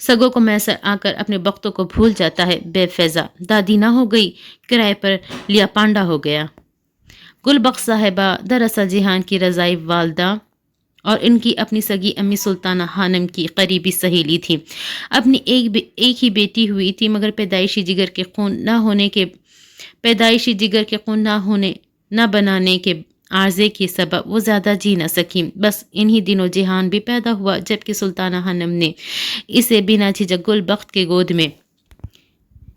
سگوں کو میسر آ کر اپنے وقتوں کو بھول جاتا ہے بے فیضا، دادی نہ ہو گئی، کرائے پر لیا پانڈا ہو گیا۔ گل بخش صاحبہ دراصل جہان کی رضائی والدہ اور ان کی اپنی سگی امی سلطانہ خانم کی قریبی سہیلی تھی۔ اپنی ایک ہی بیٹی ہوئی تھی، مگر پیدائشی جگر کے خون نہ بنانے کے عارضے کی سبب وہ زیادہ جی نہ سکی۔ بس انہی دنوں جہان بھی پیدا ہوا، جبکہ سلطانہ خانم نے اسے بنا جھجک گل بخت کے گود میں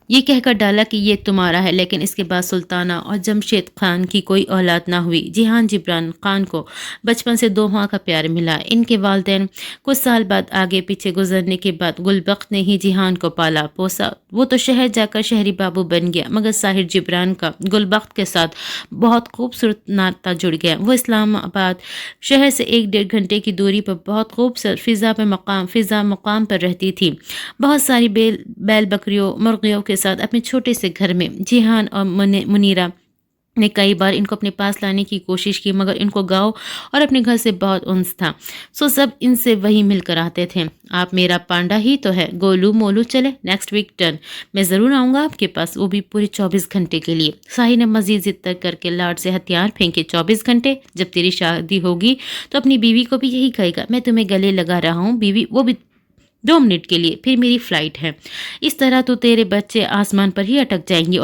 یہ کہہ کر ڈالا کہ یہ تمہارا ہے، لیکن اس کے بعد سلطانہ اور جمشید خان کی کوئی اولاد نہ ہوئی۔ جہان جبران خان کو بچپن سے 2 ماہ کا پیار ملا۔ ان کے والدین کچھ سال بعد آگے پیچھے گزرنے کے بعد گل بخت نے ہی جہان کو پالا پوسا۔ وہ تو شہر جا کر شہری بابو بن گیا، مگر ساحر جبران کا گل بخت کے ساتھ بہت خوبصورت ناطہ جڑ گیا۔ وہ اسلام آباد شہر سے 1-1.5 گھنٹے کی دوری پر بہت خوبصورت فضا مقام پر رہتی تھی، بہت ساری بیل بکریوں مرغیوں کے ساتھ اپنے چھوٹے سے گھر میں۔ جہان اور منیرہ نے کئی بار ان کو اپنے پاس لانے کی کوشش کی، مگر ان کو گاؤں اور اپنے گھر سے بہت انس تھا، سو سب ان سے وہی مل کر آتے تھے۔ آپ میرا پانڈا ہی تو ہے، گولو مولو چلے، نیکسٹ ویک ڈن، میں ضرور آؤں گا آپ کے پاس، وہ بھی پورے 24 گھنٹے کے لیے۔ ساحر نے مزید ضد کر کے لاڈ سے ہتھیار پھینکے۔ 24 گھنٹے؟ جب تیری شادی ہوگی تو اپنی بیوی کو بھی یہی کہے گا، میں تمہیں گلے لگا رہا ہوں بیوی، وہ بھی 2 منٹ کے لیے، پھر میری فلائٹ ہے۔ اس طرح تو تیرے بچے آسمان پر ہی اٹک جائیں گے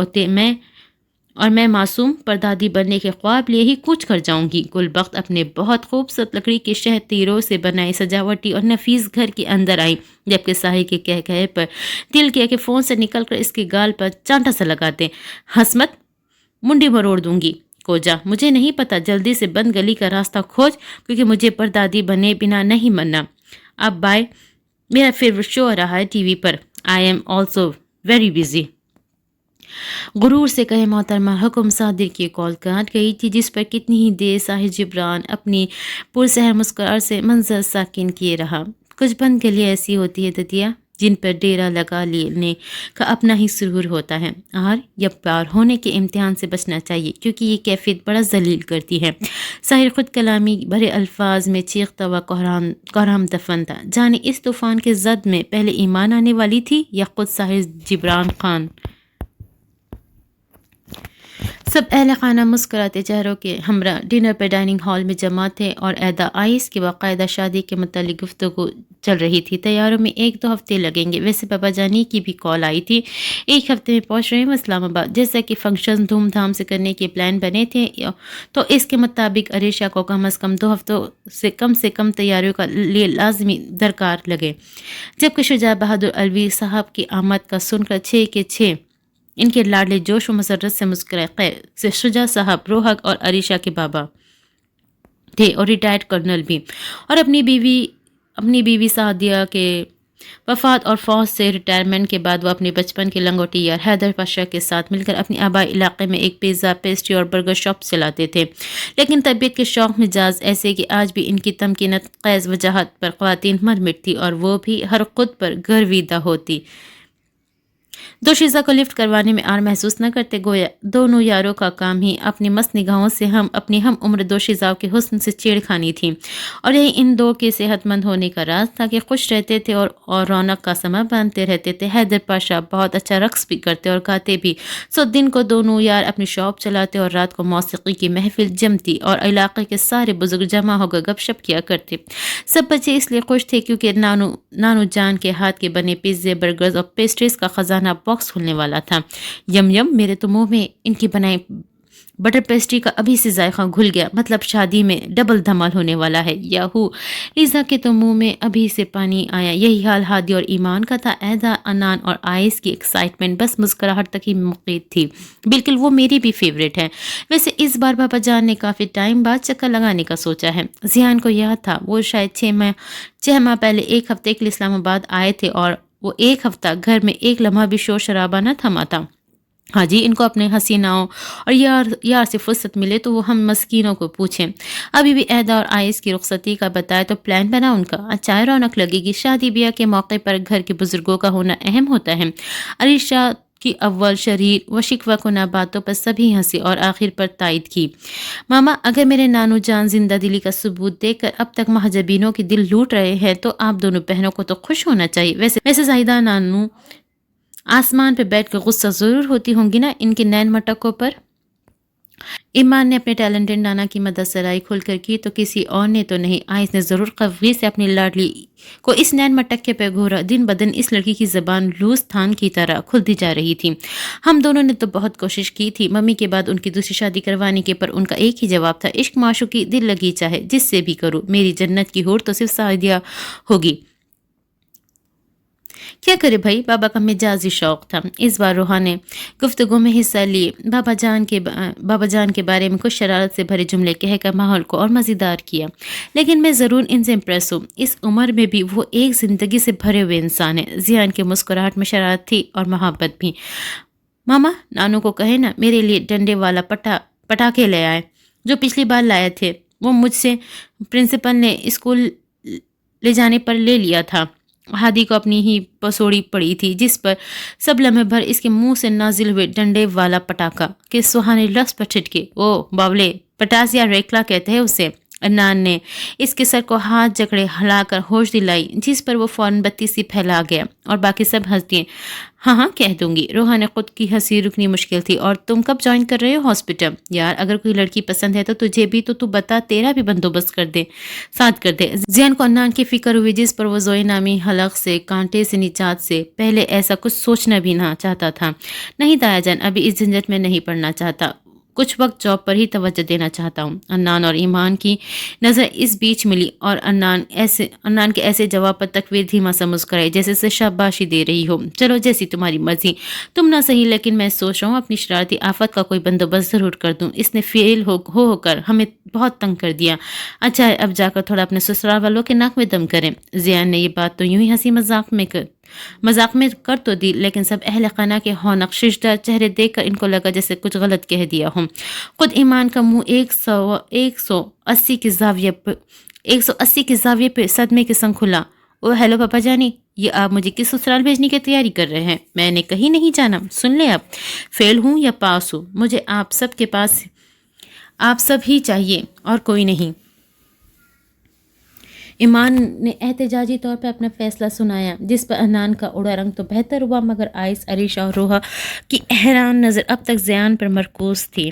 اور میں معصوم پردادی بننے کے خواب لیے ہی کوچ کر جاؤں گی۔ گل بخت اپنے بہت خوبصورت لکڑی کے شہد تیروں سے بنائے سجاوٹی اور نفیس گھر کے اندر آئی، جبکہ ساحر کے کہے پر دل کیا کہ فون سے نکل کر اس کے گال پر چانٹا سا لگا دیں۔ ہنس مت، منڈی مروڑ دوں گی۔ کو جا، مجھے نہیں پتا، جلدی سے بند گلی کا راستہ کھوج، کیونکہ مجھے پردادی بنے بنا نہیں مرنا۔ اب بائے، میرا فیوریٹ شو آ رہا ہے T V per, I am also very busy. غرور سے کہے محترمہ حکم صادر کی کال کاٹ گئی تھی، جس پر کتنی ہی دیر ساحر جبران اپنی پرسحر مسکراہٹ سے منظر ساکن کیے رہا۔ کچھ بند گلیاں ایسی ہوتی ہے ددیا، جن پر ڈیرا لگا لینے کا اپنا ہی سرور ہوتا ہے، اور یا پیار ہونے کے امتحان سے بچنا چاہیے، کیونکہ یہ کیفیت بڑا ذلیل کرتی ہے۔ ساحر خود کلامی بھرے الفاظ میں چیختا ہوا کوہرام دفن تھا، جانے اس طوفان کے زد میں پہلے ایمان آنے والی تھی یا خود ساحر جبران خان۔ سب اہل خانہ مسکراتے چہروں کے ہمراہ ڈنر پر ڈائننگ ہال میں جمع تھے، اور ادا آئس کی باقاعدہ شادی کے متعلق گفتگو چل رہی تھی۔ تیاروں میں 1-2 ہفتے لگیں گے، ویسے بابا جانی کی بھی کال آئی تھی، 1 ہفتے میں پہنچ رہے ہیں اسلام آباد۔ جیسا کہ فنکشن دھوم دھام سے کرنے کے پلان بنے تھے، تو اس کے مطابق عریشہ کو کم از کم 2 ہفتوں سے کم تیاریوں کا لیے لازمی درکار لگے، جبکہ شجاع بہادر علوی صاحب کی آمد کا سن کر 6 کے 6 ان کے لاڈلے جوش و مسرت سے مسکرائے۔ خیر سے شجاع صاحب روحک اور عریشہ کے بابا تھے، اور ریٹائرڈ کرنل بھی، اور اپنی بیوی سعدیہ کے وفات اور فوج سے ریٹائرمنٹ کے بعد وہ اپنے بچپن کے لنگوٹی یار حیدر پاشا کے ساتھ مل کر اپنی آبائی علاقے میں ایک پیزا، پیسٹری اور برگر شاپ چلاتے تھے، لیکن طبیعت کے شوق مزاج ایسے کہ آج بھی ان کی تمکینت خیز وجاہت پر خواتین مر مٹتی، اور وہ بھی ہر خود پر گرویدہ ہوتی۔ دوشیزہ کو لفٹ کروانے میں آر محسوس نہ کرتے، گویا دونوں یاروں کا کام ہی اپنی مست نگاہوں سے اپنی ہم عمر دوشیزاؤں کے حسن سے چھیڑ کھانی تھی، اور یہی ان 2 کے صحت مند ہونے کا راز تھا کہ خوش رہتے تھے اور رونق کا سما باندھتے رہتے تھے۔ حیدر پاشا بہت اچھا رقص بھی کرتے اور گاتے بھی، سو دن کو دونوں یار اپنی شاپ چلاتے اور رات کو موسیقی کی محفل جمتی، اور علاقے کے سارے بزرگ جمع ہو کر گپ شپ کیا کرتے۔ سب بچے اس لیے خوش تھے کیونکہ نانو جان کے ہاتھ کے بنے پیزے، برگرز اور پیسٹریز کا خزانہ باکس کھلنے والا تھا۔ یم یم، میرے تو منہ میں ان کی بنائی بٹر پیسٹری کا ابھی سے ذائقہ گھل گیا، مطلب شادی میں ڈبل دھمال ہونے والا ہے۔ یاہو، لیزا کے تو منہ میں ابھی سے پانی آیا۔ یہی حال ہادی اور ایمان کا تھا۔ ایدا، انان اور آئس کی ایکسائٹمنٹ بس مسکراہٹ تک ہی مقید تھی۔ بالکل وہ میری بھی فیوریٹ ہے۔ ویسے اس بار بابا جان نے کافی ٹائم بعد چکر لگانے کا سوچا ہے۔ ذہان کو یاد تھا وہ شاید 6 ماہ پہلے 1 ہفتے کے لیے اسلام آباد آئے تھے، اور وہ 1 ہفتہ گھر میں ایک لمحہ بھی شور شرابہ نہ تھما تھا۔ ہاں جی، ان کو اپنے حسیناؤں اور یار سے فرصت ملے تو وہ ہم مسکینوں کو پوچھیں۔ ابھی بھی عہدہ اور آئس کی رخصتی کا بتائے تو پلان بنا ان کا، اچھا رونق لگے گی۔ شادی بیاہ کے موقع پر گھر کے بزرگوں کا ہونا اہم ہوتا ہے۔ عریشہ کہ اول شریر و شکوہ کنہ باتوں پر سبھی ہنسی اور آخر پر تائید کی۔ ماما، اگر میرے نانو جان زندہ دلی کا ثبوت دے کر اب تک مہاجبینوں کی دل لوٹ رہے ہیں تو آپ دونوں بہنوں کو تو خوش ہونا چاہیے۔ ویسے زاہدہ نانو آسمان پہ بیٹھ کر غصہ ضرور ہوتی ہوں گی نا ان کے نین مٹکوں پر۔ ایمان نے اپنے ٹیلنٹڈ نانا کی مدد سرائی کھل کر کی تو کسی اور نے تو نہیں، آئس نے ضرور قوی سے اپنی لاڈلی کو اس نین مٹکے پہ گھورا۔ دن بدن اس لڑکی کی زبان لوز تھان کی طرح کھلتی جا رہی تھی۔ ہم دونوں نے تو بہت کوشش کی تھی ممی کے بعد ان کی دوسری شادی کروانے کے، پر ان کا ایک ہی جواب تھا، عشق معشوقی دل لگی چاہے جس سے بھی کرو، میری جنت کی ہور تو صرف سعدیہ ہوگی۔ کیا کرے بھائی، بابا کا مجازی شوق تھا۔ اس بار روحا نے گفتگو میں حصہ لیے، بابا جان کے بارے میں کچھ شرارت سے بھرے جملے کہہ کر ماحول کو اور مزیدار کیا۔ لیکن میں ضرور ان سے امپریس ہوں، اس عمر میں بھی وہ ایک زندگی سے بھرے ہوئے انسان ہے۔ ذیان کے مسکراہٹ میں شرارت تھی اور محبت بھی۔ ماما، نانو کو کہے نا میرے لیے ڈنڈے والا پٹاخے لے آئے جو پچھلی بار لائے تھے، وہ مجھ سے پرنسپل نے اسکول لے جانے پر لے لیا تھا۔ ہادی کو اپنی ہی پسوڑی پڑی تھی جس پر سب لمحے بھر اس کے منہ سے نازل ہوئے ڈنڈے والا پٹاخہ کے سہانے لفظ پر چھٹکے۔ او باولے، پٹاس یا ریکلا کہتے ہیں اسے۔ عدنان نے اس کے سر کو ہاتھ جکڑے ہلا کر ہوش دلائی، جس پر وہ فوراً بتی سی پھیلا گیا اور باقی سب ہنس دیے۔ ہاں کہہ دوں گی۔ روحا نے خود کی ہنسی رکنی مشکل تھی۔ اور تم کب جوائن کر رہے ہو ہاسپٹل؟ یار اگر کوئی لڑکی پسند ہے تو تجھے بھی تو بتا، تیرا بھی بندوبست ساتھ کر دے۔ ذیان کو عدنان کی فکر ہوئی جس پر وہ زوئے نامی حلق سے، کانٹے سے نجات سے پہلے ایسا کچھ سوچنا بھی نہ چاہتا تھا۔ نہیں تایا جان، ابھی اس جھنجٹ میں نہیں پڑنا چاہتا، کچھ وقت جاب پر ہی توجہ دینا چاہتا ہوں۔ عدنان اور ایمان کی نظر اس بیچ ملی اور عدنان کے ایسے جواب پر تکویر دھیما سا مسکرائی جیسے سے شاباشی دے رہی ہو۔ چلو جیسی تمہاری مرضی، تم نہ صحیح، لیکن میں سوچ رہا ہوں اپنی شرارتی آفت کا کوئی بندوبست ضرور کر دوں۔ اس نے فیل ہو کر ہمیں بہت تنگ کر دیا۔ اچھا ہے اب جا کر تھوڑا اپنے سسرال والوں کے ناک میں دم کریں۔ ذیان نے یہ بات تو یوں ہی ہنسی مذاق میں کر تو دی، لیکن سب اہل خانہ کے ہونق ششدر چہرے دیکھ کر ان کو لگا جیسے کچھ غلط کہہ دیا ہوں۔ خود ایمان کا منہ 180 کے زاویے پہ صدمے کے سنگ کھلا۔ او ہیلو پاپا جانی، یہ آپ مجھے کس سسرال بھیجنے کی تیاری کر رہے ہیں؟ میں نے کہیں نہیں جانا۔ سن لیں آپ، فیل ہوں یا پاس ہوں، مجھے آپ سب ہی چاہیے اور کوئی نہیں۔ ایمان نے احتجاجی طور پہ اپنا فیصلہ سنایا، جس پر عدنان کا اڑا رنگ تو بہتر ہوا، مگر آئس، عریشہ اور روحا کی حیران نظر اب تک ذیان پر مرکوز تھی۔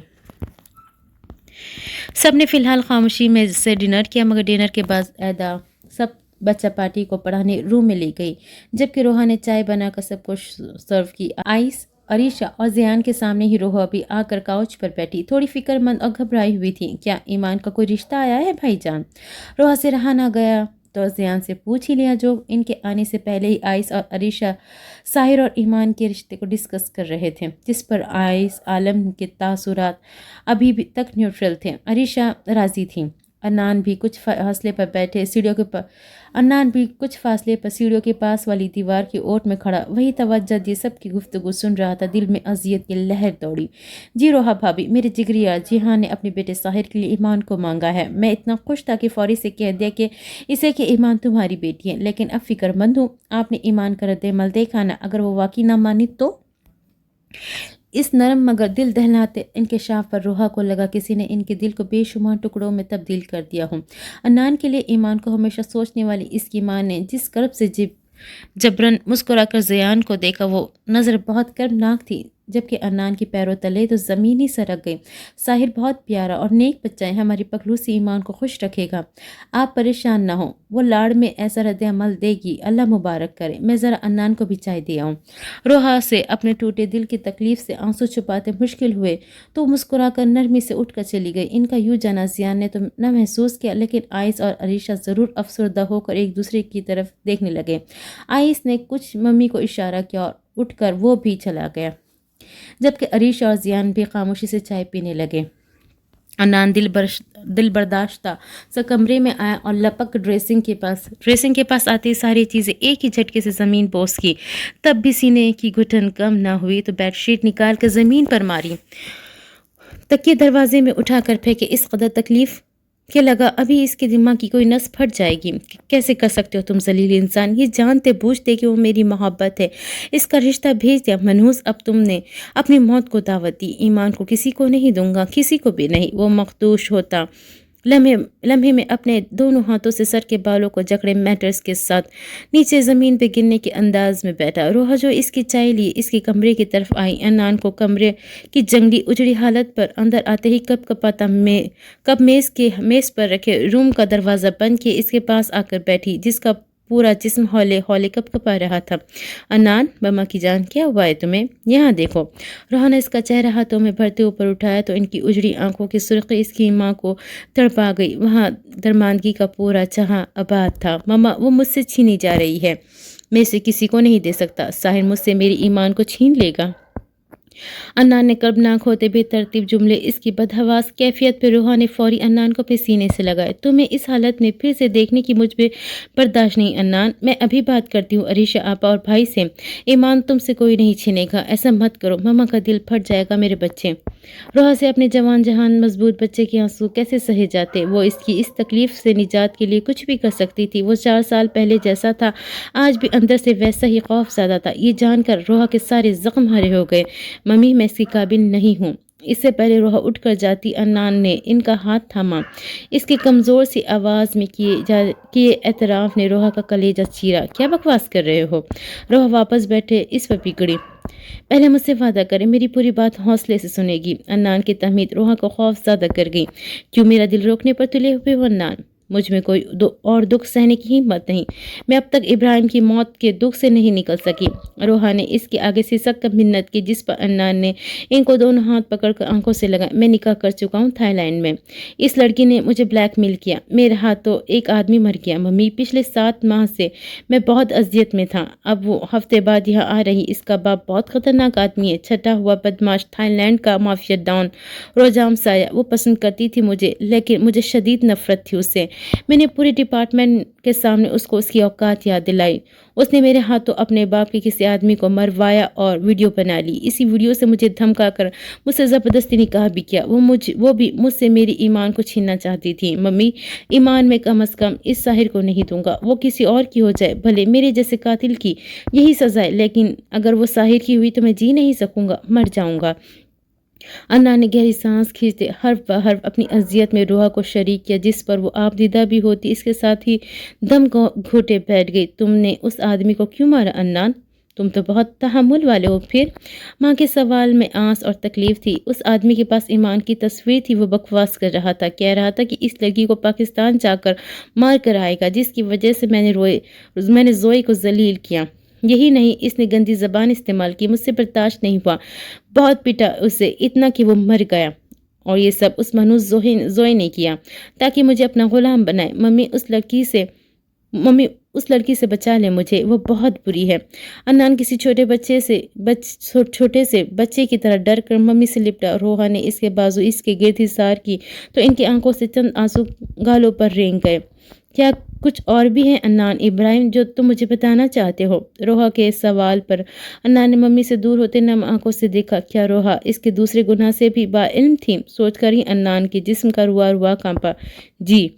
سب نے فی الحال خاموشی میں سے ڈنر کیا، مگر ڈنر کے بعد ایدا سب بچہ پارٹی کو پڑھانے روم میں لے گئی، جبکہ روحا نے چائے بنا کر سب کو سرو کی۔ آئس، عریشہ اور ذیان کے سامنے ہی روحا بھی آ کر کاؤچ پر بیٹھی، تھوڑی فکر مند اور گھبرائی ہوئی تھی۔ کیا ایمان کا کوئی رشتہ آیا ہے بھائی جان؟ روحا سے رہا نہ گیا تو ذیان سے پوچھ ہی لیا، جو ان کے آنے سے پہلے ہی آئس اور عریشہ ساحر اور ایمان کے رشتے کو ڈسکس کر رہے تھے، جس پر آئس عالم کے تاثرات ابھی بھی تک نیوٹرل تھے، عریشہ راضی تھی۔ عدنان بھی کچھ فاصلے پر سیڑھیوں کے پاس والی دیوار کی اوٹ میں کھڑا وہی توجہ دیے سب کی گفتگو سن رہا تھا۔ دل میں اذیت کی لہر دوڑی۔ جی روحا بھابھی، میرے جگریا جیہان نے اپنے بیٹے ساحر کے لیے ایمان کو مانگا ہے۔ میں اتنا خوش تھا کہ فوری سے کہہ دیا کہ ایمان تمہاری بیٹی ہے، لیکن اب فکر مند ہوں۔ آپ نے ایمان کا رد عمل دیکھا نا، اگر وہ واقعی نہ مانی تو؟ اس نرم مگر دل دہلاتے انکشاف پر روحا کو لگا کسی نے ان کے دل کو بے شمار ٹکڑوں میں تبدیل کر دیا ہو۔ عدنان کے لیے ایمان کو ہمیشہ سوچنے والی اس کی ماں نے جس کرب سے جبرن مسکرا کر ذیان کو دیکھا، وہ نظر بہت کربناک تھی، جبکہ عدنان کی پیروں تلے تو زمین ہی سرک گئی۔ ساحر بہت پیارا اور نیک بچہ ہے، ہماری پخلوصی ایمان کو خوش رکھے گا، آپ پریشان نہ ہوں، وہ لاڑ میں ایسا رد عمل دے گی، اللہ مبارک کرے۔ میں ذرا عدنان کو بھی چائے دے آؤں۔ روحا سے اپنے ٹوٹے دل کی تکلیف سے آنسو چھپاتے مشکل ہوئے تو مسکرا کر نرمی سے اٹھ کر چلی گئی۔ ان کا یوں جانا ذیان نے تو نہ محسوس کیا، لیکن آئس اور عریشہ ضرور افسردہ ہو کر ایک دوسرے کی طرف دیکھنے لگے۔ آئس نے کچھ ممی کو اشارہ کیا اور اٹھ کر وہ بھی چلا گیا، جبکہ عریشہ اور ذیان بھی خاموشی سے چائے پینے لگے۔ عدنان دل برداشتہ سا کمرے میں آیا اور لپک ڈریسنگ کے پاس آتے ساری چیزیں ایک ہی جھٹکے سے زمین بوس کی، تب بھی سینے کی گھٹن کم نہ ہوئی تو بیڈ شیٹ نکال کر زمین پر ماری، تکیے دروازے میں اٹھا کر پھینکے۔ اس قدر تکلیف کہ لگا ابھی اس کے دماغ کی کوئی نس پھٹ جائے گی۔ کیسے کر سکتے ہو تم ذلیل انسان؟ یہ جانتے بوجھتے کہ وہ میری محبت ہے، اس کا رشتہ بھیج دیا۔ منحوس، اب تم نے اپنی موت کو دعوت دی۔ ایمان کو کسی کو نہیں دوں گا، کسی کو بھی نہیں۔ وہ مخدوش ہوتا لمحے میں اپنے دونوں ہاتھوں سے سر کے بالوں کو جکڑے میٹرز کے ساتھ نیچے زمین پہ گرنے کے انداز میں بیٹھا۔ روحا جو اس کی چائے لی اس کے کمرے کی طرف آئی، عنان کو کمرے کی جنگلی اجڑی حالت پر اندر آتے ہی کپ کپاتا کپ میز پر رکھے روم کا دروازہ بند کیے اس کے پاس آ کر بیٹھی، جس کا پورا جسم ہولے ہولے کپ کپا رہا تھا۔ عنان، بما کی جان، کیا ہوا ہے تمہیں؟ یہاں دیکھو۔ روحا نے اس کا چہرہ ہاتھوں میں بھرتے اوپر اٹھایا تو ان کی اجڑی آنکھوں کی سرخی اس کی ماں کو تڑپا گئی۔ وہاں درماندگی کا پورا جہاں آباد تھا۔ ماما، وہ مجھ سے چھینی جا رہی ہے، میں اسے کسی کو نہیں دے سکتا۔ ساحر مجھ سے میری ایمان کو چھین لے گا۔ عنان نے کربناک ہوتے بے ترتیب جملے اس کی بدحواس کیفیت پہ روحا نے فوری عنان کو اپنے سینے سے لگائے۔ تمہیں اس حالت میں پھر سے دیکھنے کی مجھ پہ برداشت نہیں عنان۔ میں ابھی بات کرتی ہوں عریشہ آپا اور بھائی سے۔ ایمان تم سے کوئی نہیں چھینے گا، ایسا مت کرو، ماما کا دل پھٹ جائے گا میرے بچے۔ روحا سے اپنے جوان جہان مضبوط بچے کے آنسو کیسے سہے جاتے؟ وہ اس کی اس تکلیف سے نجات کے لیے کچھ بھی کر سکتی تھی۔ وہ 4 سال پہلے جیسا تھا آج بھی اندر سے ویسا ہی خوف زدہ تھا۔ یہ جان کر روحا کے سارے زخم ہرے ہو گئے۔ ممی، میں اس کی قابل نہیں ہوں۔ اس سے پہلے روحا اٹھ کر جاتی، عنان نے ان کا ہاتھ تھاما۔ اس کی کمزور سی آواز میں کیے اعتراف نے روحا کا کلیجہ چیرا۔ کیا بکواس کر رہے ہو؟ روحا واپس بیٹھے اس پر بگڑی۔ پہلے مجھ سے وعدہ کرے میری پوری بات حوصلے سے سنے گی۔ عنان کی تحمید روحا کو خوف زدہ کر گئی۔ کیوں میرا دل روکنے پر تلے ہوئے ہو عنان؟ مجھ میں کوئی اور دکھ سہنے کی ہمت نہیں۔ میں اب تک ابراہیم کی موت کے دکھ سے نہیں نکل سکی۔ روحا نے اس کے آگے سی سخت منت کی، جس پر عنان نے ان کو دونوں ہاتھ پکڑ کر آنکھوں سے لگا۔ میں نکاح کر چکا ہوں تھائی لینڈ میں۔ اس لڑکی نے مجھے بلیک میل کیا، میرے ہاتھوں ایک آدمی مر گیا۔ ممی، پچھلے 7 ماہ سے میں بہت اذیت میں تھا۔ اب وہ ہفتے بعد یہاں آ رہی۔ اس کا باپ بہت خطرناک آدمی ہے، چھٹا ہوا بدماش، تھائی لینڈ کا مافیا ڈان روجام سایہ۔ وہ پسند کرتی تھی مجھے، لیکن مجھے شدید نفرت تھی اس سے۔ میں نے پورے ڈپارٹمنٹ کے سامنے اس کو اس کی اوقات یاد دلائی۔ اس نے میرے ہاتھوں اپنے باپ کے کسی آدمی کو مروایا اور ویڈیو بنا لی۔ اسی ویڈیو سے مجھے دھمکا کر مجھ سے زبردستی نکاح بھی کیا۔ وہ بھی مجھ سے میری ایمان کو چھیننا چاہتی تھی۔ ممی، ایمان میں کم از کم اس ساحر کو نہیں دوں گا۔ وہ کسی اور کی ہو جائے، بھلے میرے جیسے قاتل کی یہی سزا ہے، لیکن اگر وہ ساحر کی ہوئی تو میں جی نہیں سکوں گا، مر جاؤں گا۔ عنان نے گہری سانس کھینچتے حرف بہ حرف اپنی اذیت میں روحا کو شریک کیا، جس پر وہ آپ دیدہ بھی ہوتی۔ اس کے ساتھ ہی دم گھوٹے بیٹھ گئی۔ تم نے اس آدمی کو کیوں مارا عنان؟ تم تو بہت تحمل والے ہو پھر۔ ماں کے سوال میں آنس اور تکلیف تھی۔ اس آدمی کے پاس ایمان کی تصویر تھی۔ وہ بکواس کر رہا تھا، کہہ رہا تھا کہ اس لڑکی کو پاکستان جا کر مار کر آئے گا، جس کی وجہ سے میں نے زوئی کو ذلیل کیا۔ یہی نہیں، اس نے گندی زبان استعمال کی، مجھ سے برداشت نہیں ہوا، بہت پیٹا اسے، اتنا کہ وہ مر گیا۔ اور یہ سب اس منحوس زوئی نے کیا تاکہ مجھے اپنا غلام بنائے۔ ممی، اس لڑکی سے بچا لے مجھے، وہ بہت بری ہے۔ عنان کسی چھوٹے سے بچے کی طرح ڈر کر ممی سے لپٹا۔ روحا نے اس کے بازو اس کے گرد حصار کی تو ان کی آنکھوں سے چند آنسو گالوں پر رینگ گئے۔ کیا کچھ اور بھی ہے عنان ابراہیم جو تم مجھے بتانا چاہتے ہو؟ روحا کے سوال پر عنان نے ممی سے دور ہوتے نم آنکھوں سے دیکھا۔ کیا روحا اس کے دوسرے گناہ سے بھی باعلم تھی؟ سوچ کر ہی عنان کے جسم کا روا کانپا۔ جی،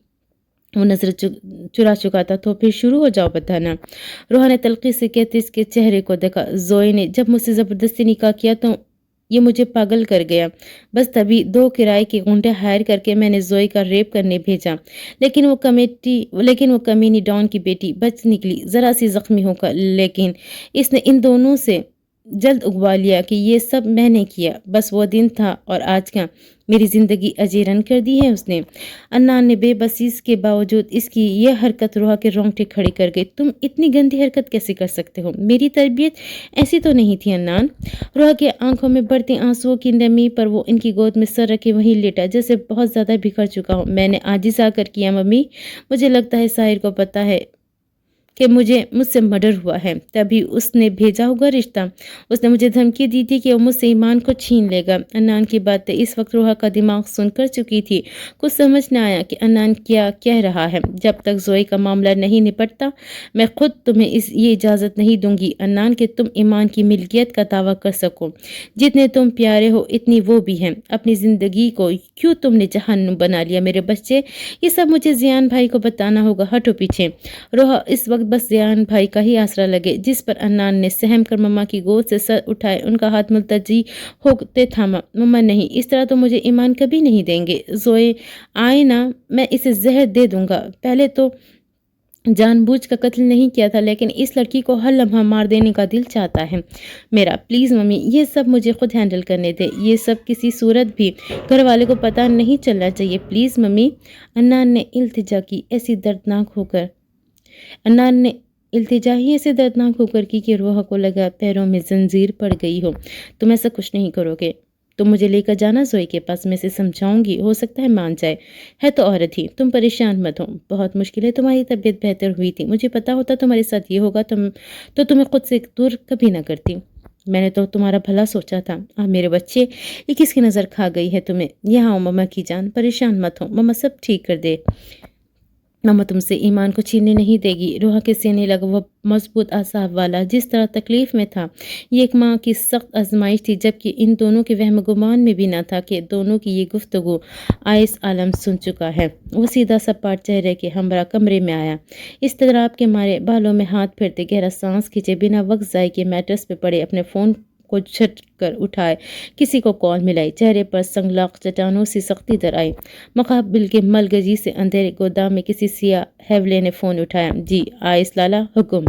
وہ نظر چرا چکا تھا۔ تو پھر شروع ہو جاؤ بتانا، روحا نے تلخی سے کہتے اس کے چہرے کو دیکھا۔ زوئی نے جب مجھ سے زبردستی نکاح کیا تو یہ مجھے پاگل کر گیا، بس تبھی 2 کرائے کے غنڈے ہائر کر کے میں نے زوئی کا ریپ کرنے بھیجا، لیکن وہ کمینی ڈان کی بیٹی بچ نکلی، ذرا سی زخمی ہو کر، لیکن اس نے ان دونوں سے جلد اگوا لیا کہ یہ سب میں نے کیا۔ بس وہ دن تھا اور آج کا، میری زندگی اجیرن کر دی ہے اس نے۔ عنان نے بے بسی کے باوجود اس کی یہ حرکت روحا کے رونگٹے کھڑے کر گئی۔ تم اتنی گندی حرکت کیسے کر سکتے ہو؟ میری تربیت ایسی تو نہیں تھی عنان۔ روحا کے آنکھوں میں بڑھتے آنسوؤں کی نمی پر وہ ان کی گود میں سر رکھے وہیں لیٹا جیسے بہت زیادہ بکھر چکا ہوں۔ میں نے عاجز آ کر کیا ممی، مجھے لگتا ہے ساحر کو پتہ ہے کہ مجھ سے مرڈر ہوا ہے، تبھی اس نے بھیجا ہوگا رشتہ۔ اس نے مجھے دھمکی دی تھی کہ وہ مجھ سے ایمان کو چھین لے گا۔ انان کی باتیں اس وقت روحا کا دماغ سن کر چکی تھی۔ کچھ سمجھ نہ آیا کہ انان کیا کہہ رہا ہے۔ جب تک زوئی کا معاملہ نہیں نپٹتا میں خود تمہیں یہ اجازت نہیں دوں گی انان کہ تم ایمان کی ملکیت کا دعویٰ کر سکو۔ جتنے تم پیارے ہو اتنی وہ بھی ہیں۔ اپنی زندگی کو کیوں تم نے جہنم بنا لیا میرے بچے؟ یہ سب مجھے زیان بھائی کو بتانا ہوگا۔ ہٹو پیچھے۔ روحا اس وقت بس زیان بھائی کا ہی آسرا لگے، جس پر انان نے سہم کر مما کی گود سے سر اٹھائے ان کا ہاتھ ملتجی ہوتے تھاما۔ مما نہیں، اس طرح تو مجھے ایمان کبھی نہیں دیں گے۔ زوئے آئے نا، میں اسے زہر دے دوں گا۔ پہلے تو جان بوجھ کا قتل نہیں کیا تھا، لیکن اس لڑکی کو ہر لمحہ مار دینے کا دل چاہتا ہے میرا۔ پلیز ممی، یہ سب مجھے خود ہینڈل کرنے دے۔ یہ سب کسی صورت بھی گھر والے کو پتہ نہیں چلنا چاہیے، پلیز ممی۔ انان نے التجا کی ایسی دردناک ہو کر کی کہ روحا کو لگا پیروں میں زنجیر پڑ گئی ہو۔ تم ایسا کچھ نہیں کرو گے، تم مجھے لے کر جانا زوئی کے پاس، میں اسے سمجھاؤں گی، ہو سکتا ہے مان جائے، ہے تو عورت ہی۔ تم پریشان مت ہو، بہت مشکل ہے تمہاری طبیعت بہتر ہوئی تھی، مجھے پتا ہوتا تمہارے ساتھ یہ ہوگا تو تمہیں خود سے دور کبھی نہ کرتی۔ میں نے تو تمہارا بھلا سوچا تھا۔ میرے بچے، یہ کس کی نظر کھا گئی ہے تمہیں؟ یہاں مما کی جان، پریشان مت ہو، مما سب ٹھیک کر دے۔ مما تم سے ایمان کو چھیننے نہیں دے گی۔ روحا کے سینے لگا وہ مضبوط اعصاب والا جس طرح تکلیف میں تھا۔ یہ ایک ماں کی سخت آزمائش تھی، جبکہ ان دونوں کے وہم گمان میں بھی نہ تھا کہ دونوں کی یہ گفتگو آئس عالم سن چکا ہے۔ وہ سیدھا سپاٹ چہرے کے ہمراہ کمرے میں آیا، اضطراب کے مارے بالوں میں ہاتھ پھیرتے گہرا سانس کھینچے، بنا وقت ضائع کیے میٹرس پہ پڑے اپنے فون کو جھٹ کر اٹھائے، کسی کو کال ملائی، چہرے پر سنگلاخ چٹانوں سی سختی در آئی۔ مقابل کے ملگجی سے اندھیرے گودام میں کسی سیاہ حیولے نے فون اٹھایا۔ جی آئس لالا، حکم۔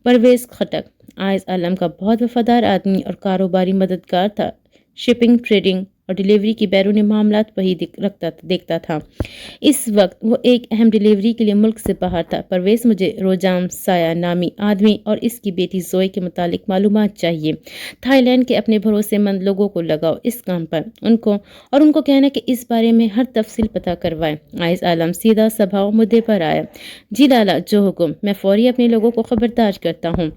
پرویز خٹک آئس عالم کا بہت وفادار آدمی اور کاروباری مددگار تھا، شپنگ، ٹریڈنگ اور ڈیلیوری کی بیرونی معاملات وہی دیکھتا تھا۔ اس وقت وہ ایک اہم ڈیلیوری کے لیے ملک سے باہر تھا۔ پرویز، مجھے روجام سایہ نامی آدمی اور اس کی بیٹی زوئی کے متعلق معلومات چاہیے۔ تھائی لینڈ کے اپنے بھروسے مند لوگوں کو لگاؤ اس کام پر، ان کو کہنا کہ اس بارے میں ہر تفصیل پتہ کروائیں۔ آئس عالم سیدھا سبھاؤ مدعے پر آیا۔ جی لالا، جو حکم، میں فوری اپنے لوگوں کو خبردار کرتا ہوں۔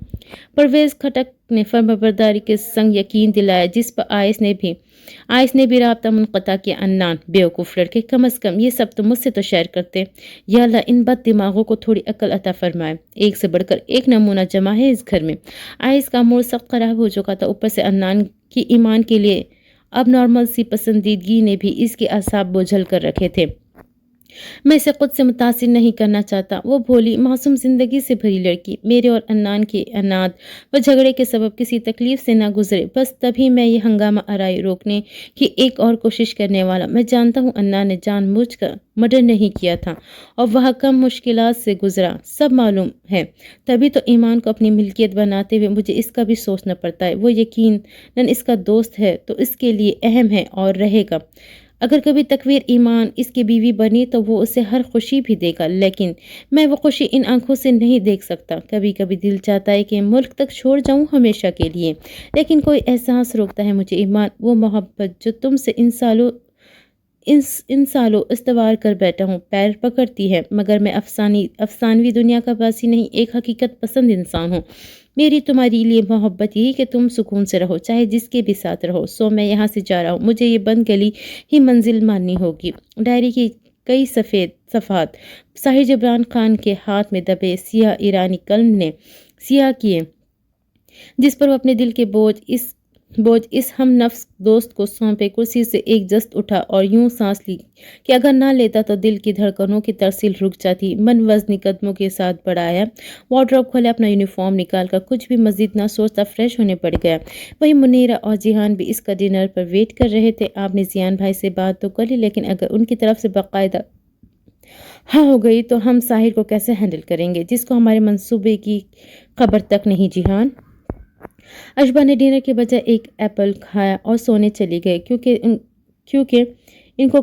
پرویز خٹک نے فرمانبرداری کے سنگ یقین دلایا، جس پر آئس نے بھی رابطہ منقطع کیا۔ انان، بیوقوف لڑکے، کم از کم یہ سب تو مجھ سے تو شیئر کرتے۔ یا اللہ ان بد دماغوں کو تھوڑی عقل عطا فرمائے، ایک سے بڑھ کر ایک نمونہ جمع ہے اس گھر میں۔ آئس کا موڈ سخت خراب ہو چکا تھا، اوپر سے انان کی ایمان کے لیے اب نارمل سی پسندیدگی نے بھی اس کے اعصاب بوجھل کر رکھے تھے۔ میں اسے خود سے متاثر نہیں کرنا چاہتا، وہ بھولی معصوم زندگی سے بھری لڑکی میرے اور انان کے اناد و جھگڑے کے سبب کسی تکلیف سے نہ گزرے۔ بس تبھی میں یہ ہنگامہ آرائی روکنے کی ایک اور کوشش کرنے والا۔ میں جانتا ہوں انان نے جان بوجھ کر مرڈر نہیں کیا تھا اور وہ کم مشکلات سے گزرا، سب معلوم ہے۔ تبھی تو ایمان کو اپنی ملکیت بناتے ہوئے مجھے اس کا بھی سوچنا پڑتا ہے۔ وہ یقیناً اس کا دوست ہے تو اس کے لیے اہم ہے اور رہے گا۔ اگر کبھی تقویر ایمان اس کی بیوی بنی تو وہ اسے ہر خوشی بھی دے گا، لیکن میں وہ خوشی ان آنکھوں سے نہیں دیکھ سکتا۔ کبھی کبھی دل چاہتا ہے کہ ملک تک چھوڑ جاؤں ہمیشہ کے لیے، لیکن کوئی احساس روکتا ہے مجھے۔ ایمان، وہ محبت جو تم سے ان سالوں استوار کر بیٹھا ہوں، پیر پکڑتی ہے، مگر میں افسانوی دنیا کا باسی نہیں، ایک حقیقت پسند انسان ہوں۔ میری تمہاری لیے محبت یہی کہ تم سکون سے رہو، چاہے جس کے بھی ساتھ رہو۔ سو میں یہاں سے جا رہا ہوں، مجھے یہ بند گلی ہی منزل ماننی ہوگی۔ ڈائری کی کئی صفحات ساحر جبران خان کے ہاتھ میں دبے سیاہ ایرانی قلم نے سیاہ کیے، جس پر وہ اپنے دل کے بوجھ اس ہم نفس دوست کو سونپے۔ کرسی سے ایک جست اٹھا اور یوں سانس لی کہ اگر نہ لیتا تو دل کی دھڑکنوں کی ترسیل رک جاتی۔ من وزنی قدموں کے ساتھ بڑھایا، وارڈروب کھولا، اپنا یونیفارم نکال کر کچھ بھی مزید نہ سوچتا فریش ہونے پڑ گیا۔ وہی منیرہ اور جیہان بھی اس کا ڈنر پر ویٹ کر رہے تھے۔ آپ نے زیان بھائی سے بات تو کر لی، لیکن اگر ان کی طرف سے باقاعدہ ہاں ہو گئی تو ہم ساحر کو کیسے ہینڈل کریں گے، جس کو ہمارے منصوبے کی خبر تک نہیں؟ جیہان، اشبا نے ڈنر کے بجائے ایک ایپل کھایا اور سونے چلی گئے، کیونکہ ان کو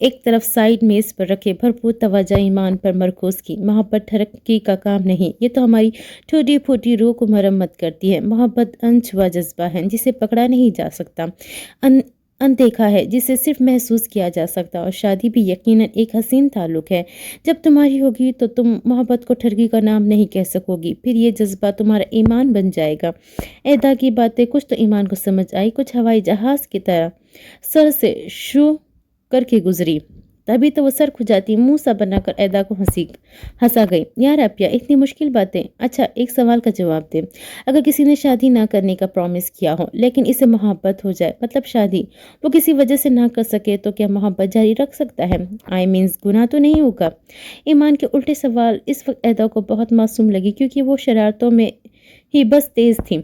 ایک طرف سائیڈ میز پر رکھے بھرپور توجہ ایمان پر مرکوز کی۔ محبت ترقی کا کام نہیں، یہ تو ہماری ٹوٹی پھوٹی روح کو مرمت کرتی ہے۔ محبت انچھوا جذبہ ہے جسے پکڑا نہیں جا سکتا، اندیکھا ہے جسے صرف محسوس کیا جا سکتا، اور شادی بھی یقیناً ایک حسین تعلق ہے۔ جب تمہاری ہوگی تو تم محبت کو ٹھرکی کا نام نہیں کہہ سکو گی، پھر یہ جذبہ تمہارا ایمان بن جائے گا۔ ادا کی باتیں کچھ تو ایمان کو سمجھ آئی، کچھ ہوائی جہاز کی طرح سر سے شروع کر کے گزری۔ تبھی تو وہ سر کھجاتی منہ سا بنا کر ادا کو ہنسا گئی۔ یار اپیا، اتنی مشکل باتیں؟ اچھا ایک سوال کا جواب دے۔ اگر کسی نے شادی نہ کرنے کا پرومس کیا ہو لیکن اسے محبت ہو جائے، مطلب شادی وہ کسی وجہ سے نہ کر سکے، تو کیا محبت جاری رکھ سکتا ہے؟ گناہ تو نہیں ہوگا؟ ایمان کے الٹے سوال اس وقت ادا کو بہت معصوم لگی، کیونکہ وہ شرارتوں میں ہی بس تیز تھی۔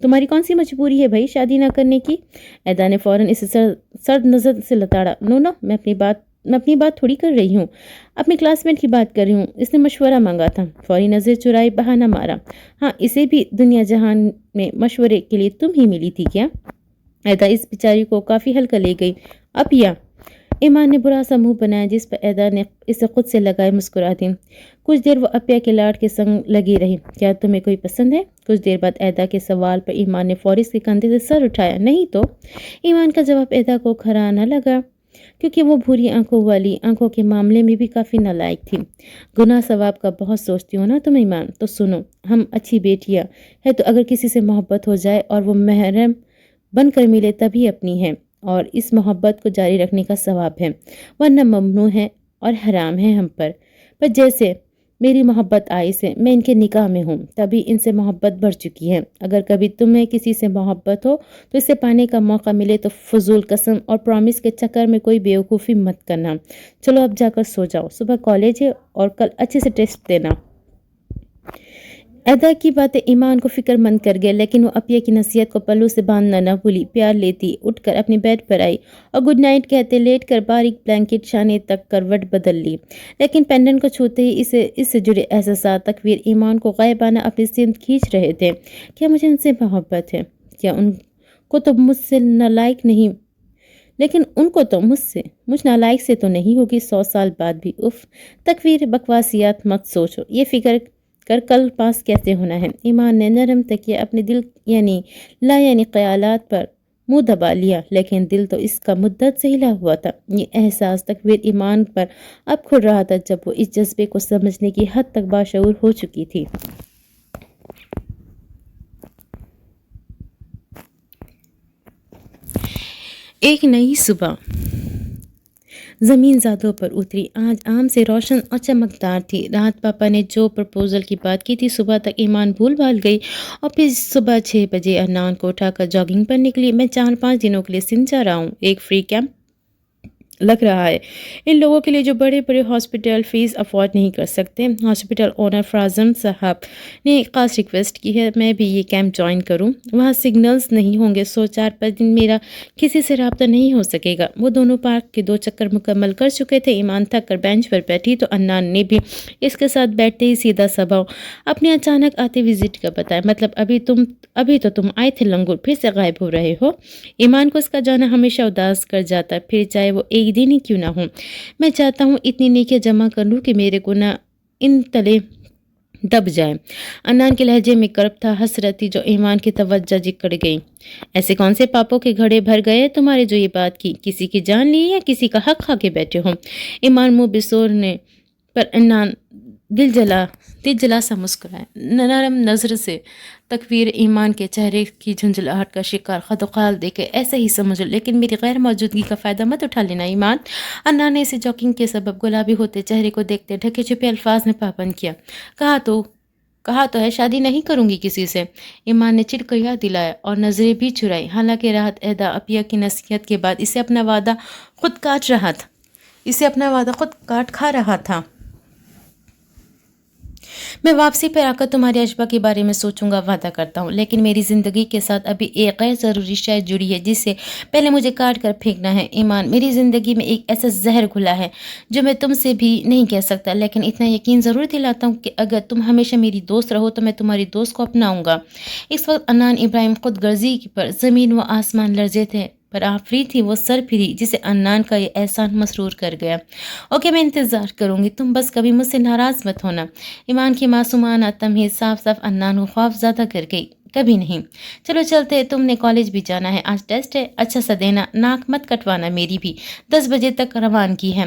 تمہاری کون سی مجبوری ہے بھائی شادی نہ کرنے کی؟ ادا نے فوراً اسے سرد نظر سے لتاڑا۔ نو میں اپنی بات تھوڑی کر رہی ہوں، اپنے کلاس میٹ کی بات کر رہی ہوں، اس نے مشورہ مانگا تھا۔ فوری نظر چرائی بہانہ مارا۔ ہاں، اسے بھی دنیا جہان میں مشورے کے لیے تم ہی ملی تھی کیا؟ ادا اس بیچاری کو کافی ہلکا لے گئی۔ اپیا، ایمان نے برا سا منہ بنایا، جس پر ادا نے اسے خود سے لگائے مسکرا دی۔ کچھ دیر وہ اپیا کے لاڈ کے سنگ لگی رہی۔ کیا تمہیں کوئی پسند ہے؟ کچھ دیر بعد ادا کے سوال پر ایمان نے فوری سے کندھے سے سر اٹھایا۔ نہیں تو؟ ایمان کا جواب ادا کو کھرا نہ لگا، کیونکہ وہ بھوری آنکھوں والی آنکھوں کے معاملے میں بھی کافی نالائق تھی۔ گناہ ثواب کا بہت سوچتی ہو نا تم ایمان؟ تو سنو، ہم اچھی بیٹیاں ہے تو اگر کسی سے محبت ہو جائے اور وہ محرم بن کر ملے تبھی اپنی ہے، اور اس محبت کو جاری رکھنے کا ثواب ہے، ورنہ ممنوع ہے اور حرام ہے ہم پر جیسے میری محبت آئی سے میں ان کے نکاح میں ہوں، تبھی ان سے محبت بڑھ چکی ہے۔ اگر کبھی تمہیں کسی سے محبت ہو تو اسے پانے کا موقع ملے تو فضول قسم اور پرومس کے چکر میں کوئی بیوقوفی مت کرنا۔ چلو اب جا کر سو جاؤ، صبح کالج ہے اور کل اچھے سے ٹیسٹ دینا۔ ادا کی باتیں ایمان کو فکر مند کر گئے، لیکن وہ اپیا کی نصیحت کو پلو سے باندھنا نہ بھولی۔ پیار لیتی اٹھ کر اپنے بیڈ پر آئی اور گڈ نائٹ کہتے لیٹ کر باریک بلینکٹ شانے تک کروٹ بدل لی، لیکن پینڈنٹ کو چھوتے ہی اس سے جڑے احساسات تکویر ایمان کو غائبانہ اپنی سمت کھینچ رہے تھے۔ کیا مجھے ان سے محبت ہے؟ کیا ان کو تو مجھ سے نالائق نہیں، لیکن ان کو تو مجھ نالائق سے تو نہیں ہوگی 100 سال بعد بھی۔ اف تکویر، بکواسیات مت سوچو، یہ فکر کر کل پاس کیسے ہونا ہے۔ ایمان نے نرم تکیہ اپنے دل یعنی خیالات پر منہ دبا لیا، لیکن دل تو اس کا مدت سے ہلا ہوا تھا۔ یہ احساس تکویر ایمان پر اب کھل رہا تھا جب وہ اس جذبے کو سمجھنے کی حد تک باشعور ہو چکی تھی۔ ایک نئی صبح زمین زادوں پر اتری۔ آج عام سے روشن اور چمکدار تھی۔ رات پاپا نے جو پرپوزل کی بات کی تھی، صبح تک ایمان بھول بھال گئی، اور پھر صبح 6 بجے ارنان کو اٹھا کر جاگنگ پر نکلی۔ میں 4-5 دنوں کے لیے سندھ جا رہا ہوں، ایک فری کیمپ لگ رہا ہے ان لوگوں کے لیے جو بڑے بڑے ہاسپٹل فیس افورڈ نہیں کر سکتے۔ ہاسپٹل اونر فراز صاحب نے خاص ریکویسٹ کی ہے میں بھی یہ کیمپ جوائن کروں۔ وہاں سگنلز نہیں ہوں گے، 4-5 دن میرا کسی سے رابطہ نہیں ہو سکے گا۔ وہ دونوں پارک کے 2 چکر مکمل کر چکے تھے۔ ایمان تھک کر بینچ پر بیٹھی تو ارنان نے بھی اس کے ساتھ بیٹھتے ہی سیدھا سباؤ اپنے اچانک آتے وزٹ کا بتایا۔ مطلب ابھی تو تم آئے تھے لنگور، پھر سے غائب ہو رہے ہو؟ ایمان کو اس کا جانا ہمیشہ اداس کر جاتا ہے، پھر چاہے وہ ایک دن ہی کیوں نہ ہو۔ میں چاہتا ہوں اتنی نیکیاں جمع کر لوں کہ میرے گناہ ان تلے دب جائے۔ ارنان کے لہجے میں کرب تھا، حسرت تھی جو ایمان کی توجہ جکڑ گئی۔ ایسے کون سے پاپوں کے گھڑے بھر گئے تمہارے جو یہ بات کی؟ کسی کی جان لی یا کسی کا حق کھا کے بیٹھے ہو؟ ایمان منہ بسورنے پر ارنان دل جلا سا مسکرایا۔ نرم نظر سے تکویر ایمان کے چہرے کی جھنجھلاہٹ کا شکار خد و خال دے کے ایسے ہی سمجھ، لیکن میری غیر موجودگی کا فائدہ مت اٹھا لینا ایمان۔ ارنان نے اسے جاگنگ کے سبب گلابی ہوتے چہرے کو دیکھتے ڈھکے چھپے الفاظ میں پابند کیا۔ کہا تو ہے شادی نہیں کروں گی کسی سے۔ ایمان نے چڑکیا دلایا اور نظریں بھی چرائی، حالانکہ راحت ادا اپیا کی نصیحت کے بعد اسے اپنا وعدہ خود کاٹ کھا رہا تھا۔ میں واپسی پر آ کر تمہارے اشباح کے بارے میں سوچوں گا، وعدہ کرتا ہوں، لیکن میری زندگی کے ساتھ ابھی ایک غیر ضروری شے جڑی ہے جسے پہلے مجھے کاٹ کر پھینکنا ہے۔ ایمان، میری زندگی میں ایک ایسا زہر گھلا ہے جو میں تم سے بھی نہیں کہہ سکتا، لیکن اتنا یقین ضرور دلاتا ہوں کہ اگر تم ہمیشہ میری دوست رہو تو میں تمہاری دوست کو اپناؤں گا۔ اس وقت ارنان ابراہیم خود غرضی پر زمین و آسمان لرزے تھے۔ پر آفری تھی وہ سر پھری جسے عنان کا یہ احسان مسرور کر گیا۔ اوکے میں انتظار کروں گی، تم بس کبھی مجھ سے ناراض مت ہونا۔ ایمان کی معصومانہ تمیز صاف صاف عنان کو خوف زدہ کر گئی۔ کبھی نہیں۔ چلو چلتے، تم نے کالج بھی جانا ہے، آج ٹیسٹ ہے، اچھا سا دینا، ناک مت کٹوانا، میری بھی 10 بجے تک روانگی ہے۔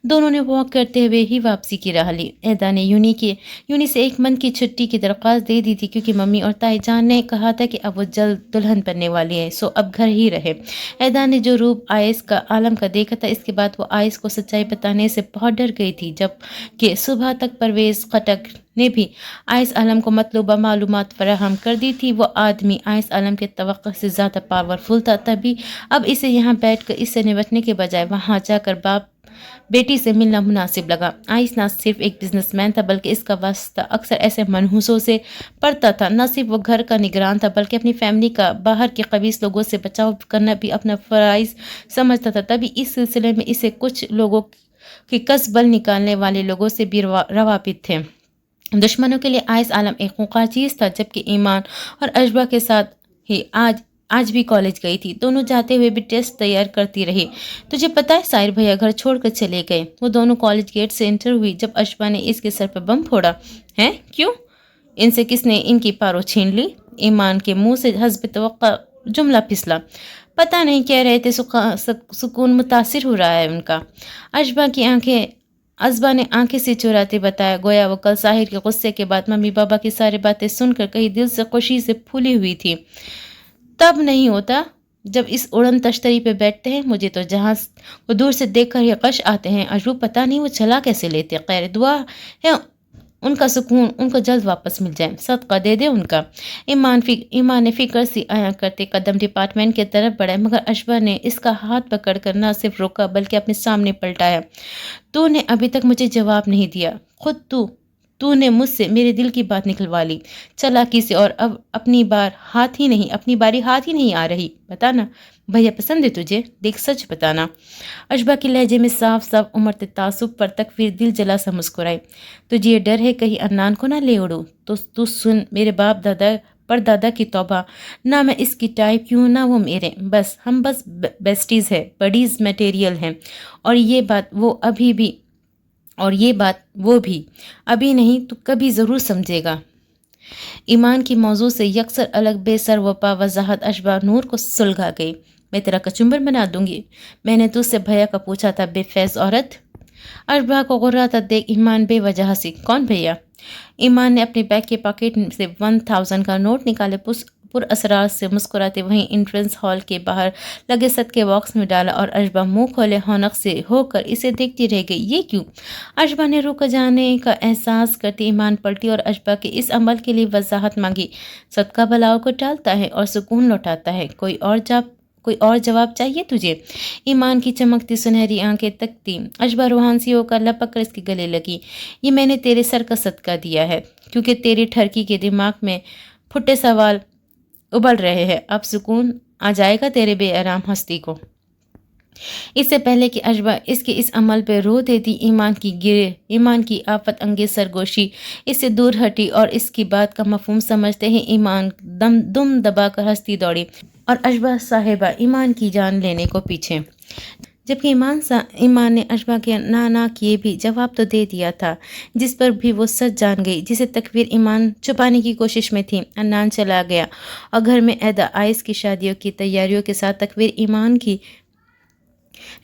دونوں نے واک کرتے ہوئے ہی واپسی کی راہ لی۔ ایدا نے یونی سے 1 منتھ کی چھٹی کی درخواست دے دی تھی کیونکہ ممی اور تائی جان نے کہا تھا کہ اب وہ جلد دلہن بننے والی ہے، سو اب گھر ہی رہے۔ ایدا نے جو روپ آئس کا عالم کا دیکھا تھا، اس کے بعد وہ آئس کو سچائی بتانے سے بہت ڈر گئی تھی۔ جب کہ صبح تک پرویز خٹک نے بھی آئس عالم کو مطلوبہ معلومات فراہم کر دی تھی۔ وہ آدمی آئس عالم کے توقع سے زیادہ پاورفل تھا، تبھی اب اسے یہاں بیٹھ کر اس سے نمٹنے کے بجائے وہاں جا کر باپ بیٹی سے ملنا مناسب لگا۔ آئس نہ صرف ایک بزنس مین تھا بلکہ اس کا واسطہ اکثر ایسے منحوسوں سے پڑتا تھا۔ نہ صرف وہ گھر کا نگران تھا بلکہ اپنی فیملی کا باہر کے خبیث لوگوں سے بچاؤ کرنا بھی اپنا فرائض سمجھتا تھا۔ تبھی اس سلسلے میں اسے کچھ لوگوں کے کس بل نکالنے والے لوگوں سے بھی روابط تھے۔ دشمنوں کے لیے آئس عالم ایک خوںخوار چیز تھا، جبکہ ایمان اور اشبا کے ساتھ ہی آج بھی کالج گئی تھی۔ دونوں جاتے ہوئے بھی ٹیسٹ تیار کرتی رہی۔ تجھے پتہ ہے سائر بھیا گھر چھوڑ کر چلے گئے۔ وہ دونوں کالج گیٹ سے انٹر ہوئی جب اشبا نے اس کے سر پہ بم پھوڑا۔ ہیں کیوں؟ ان سے کس نے ان کی پارو چھین لی؟ ایمان کے منہ سے حسب توقع جملہ پھسلا۔ پتہ نہیں کہہ رہے تھے سکون متاثر ہو رہا ہے ان کا۔ ازبا نے آنکھیں سے چراتے بتایا، گویا وہ کل ساحر کے غصے کے بعد ممی بابا کی ساری باتیں سن کر کہیں دل سے خوشی سے پھولی ہوئی تھی۔ تب نہیں ہوتا جب اس اڑن تشتری پہ بیٹھتے ہیں، مجھے تو جہاز کو دور سے دیکھ کر یہ غش آتے ہیں۔ اشرو پتہ نہیں وہ چلا کیسے لیتے، خیر دعا ہے ان کا سکون ان کو جلد واپس مل جائے، صدقہ دے دے ان کا۔ ایمان نے فکر سی آیا کرتے قدم ڈپارٹمنٹ کی طرف بڑھائے، مگر اشبا نے اس کا ہاتھ پکڑ کر نہ صرف روکا بلکہ اپنے سامنے پلٹایا۔ تو نے ابھی تک مجھے جواب نہیں دیا، خود تو نے مجھ سے میرے دل کی بات نکلوا لی چالاکی سے، اور اب اپنی باری ہاتھ ہی نہیں آ رہی۔ بتانا بھیا پسند ہے تجھے؟ دیکھ سچ بتانا۔ اشبا کے لہجے میں صاف صاف امرتے تعصب پر تکفیر دل جلا سا مسکرائی۔ تجھے یہ ڈر ہے کہیں عنان کو نہ لے اڑوں؟ تو سن میرے باپ دادا پر دادا کی توبہ، نہ میں اس کی ٹائپ کیوں نہ وہ میرے، ہم بس بیسٹیز ہے، بڈیز میٹیریل ہیں، اور یہ بات وہ بھی ابھی نہیں تو کبھی ضرور سمجھے گا۔ ایمان کی موضوع سے یکسر الگ بے سر وپا وضاحت اشبا نور کو سلگھا گئی۔ میں تیرا کچمبر بنا دوں گی، میں نے تجھ سے بھیا کا پوچھا تھا، بے فیض عورت۔ اشبا کو غراتا دیکھ ایمان بے وجہ ہنسی۔ کون بھیا؟ ایمان نے اپنے بیگ کے پاکٹ سے 1000 کا نوٹ نکالے، پر اسرار سے مسکراتے وہیں انٹرنس ہال کے باہر لگے صدقے باکس میں ڈالا، اور اشبا منہ کھولے ہونق سے ہو کر اسے دیکھتی رہ گئی۔ یہ کیوں؟ اشبا نے رک جانے کا احساس کرتی ایمان پلٹی اور اشبا کے اس عمل کے لیے وضاحت مانگی۔ صدقہ بلاؤ کو ٹالتا ہے اور سکون لوٹاتا ہے، کوئی اور جواب چاہیے تجھے؟ ایمان کی چمکتی سنہری آنکھیں تکتی اشبا روحان سی ہو کر لپک کر اس کے گلے لگی۔ یہ میں نے تیرے سر کا صدقہ دیا ہے، کیونکہ تیری ٹھرکی کے دماغ میں پھٹے سوال ابل رہے ہیں، اب سکون آ جائے گا تیرے بے آرام ہستی کو۔ اس سے پہلے کہ اشبا اس کے اس عمل پہ رو دیتی، ایمان کی آفت انگیز سرگوشی اس سے دور ہٹی، اور اس کی بات کا مفہوم سمجھتے ہی ایمان دم دبا کر ہستی دوڑی، اور اشبا صاحبہ ایمان کی جان لینے کو پیچھے۔ جبکہ ایمان نے اشبا کے نہ کیے بھی جواب تو دے دیا تھا، جس پر بھی وہ سچ جان گئی، جسے تکفیر ایمان چھپانے کی کوشش میں تھی۔ عنان چلا گیا اور گھر میں ایدا آئس کی شادیوں کی تیاریوں کے ساتھ تکفیر ایمان کی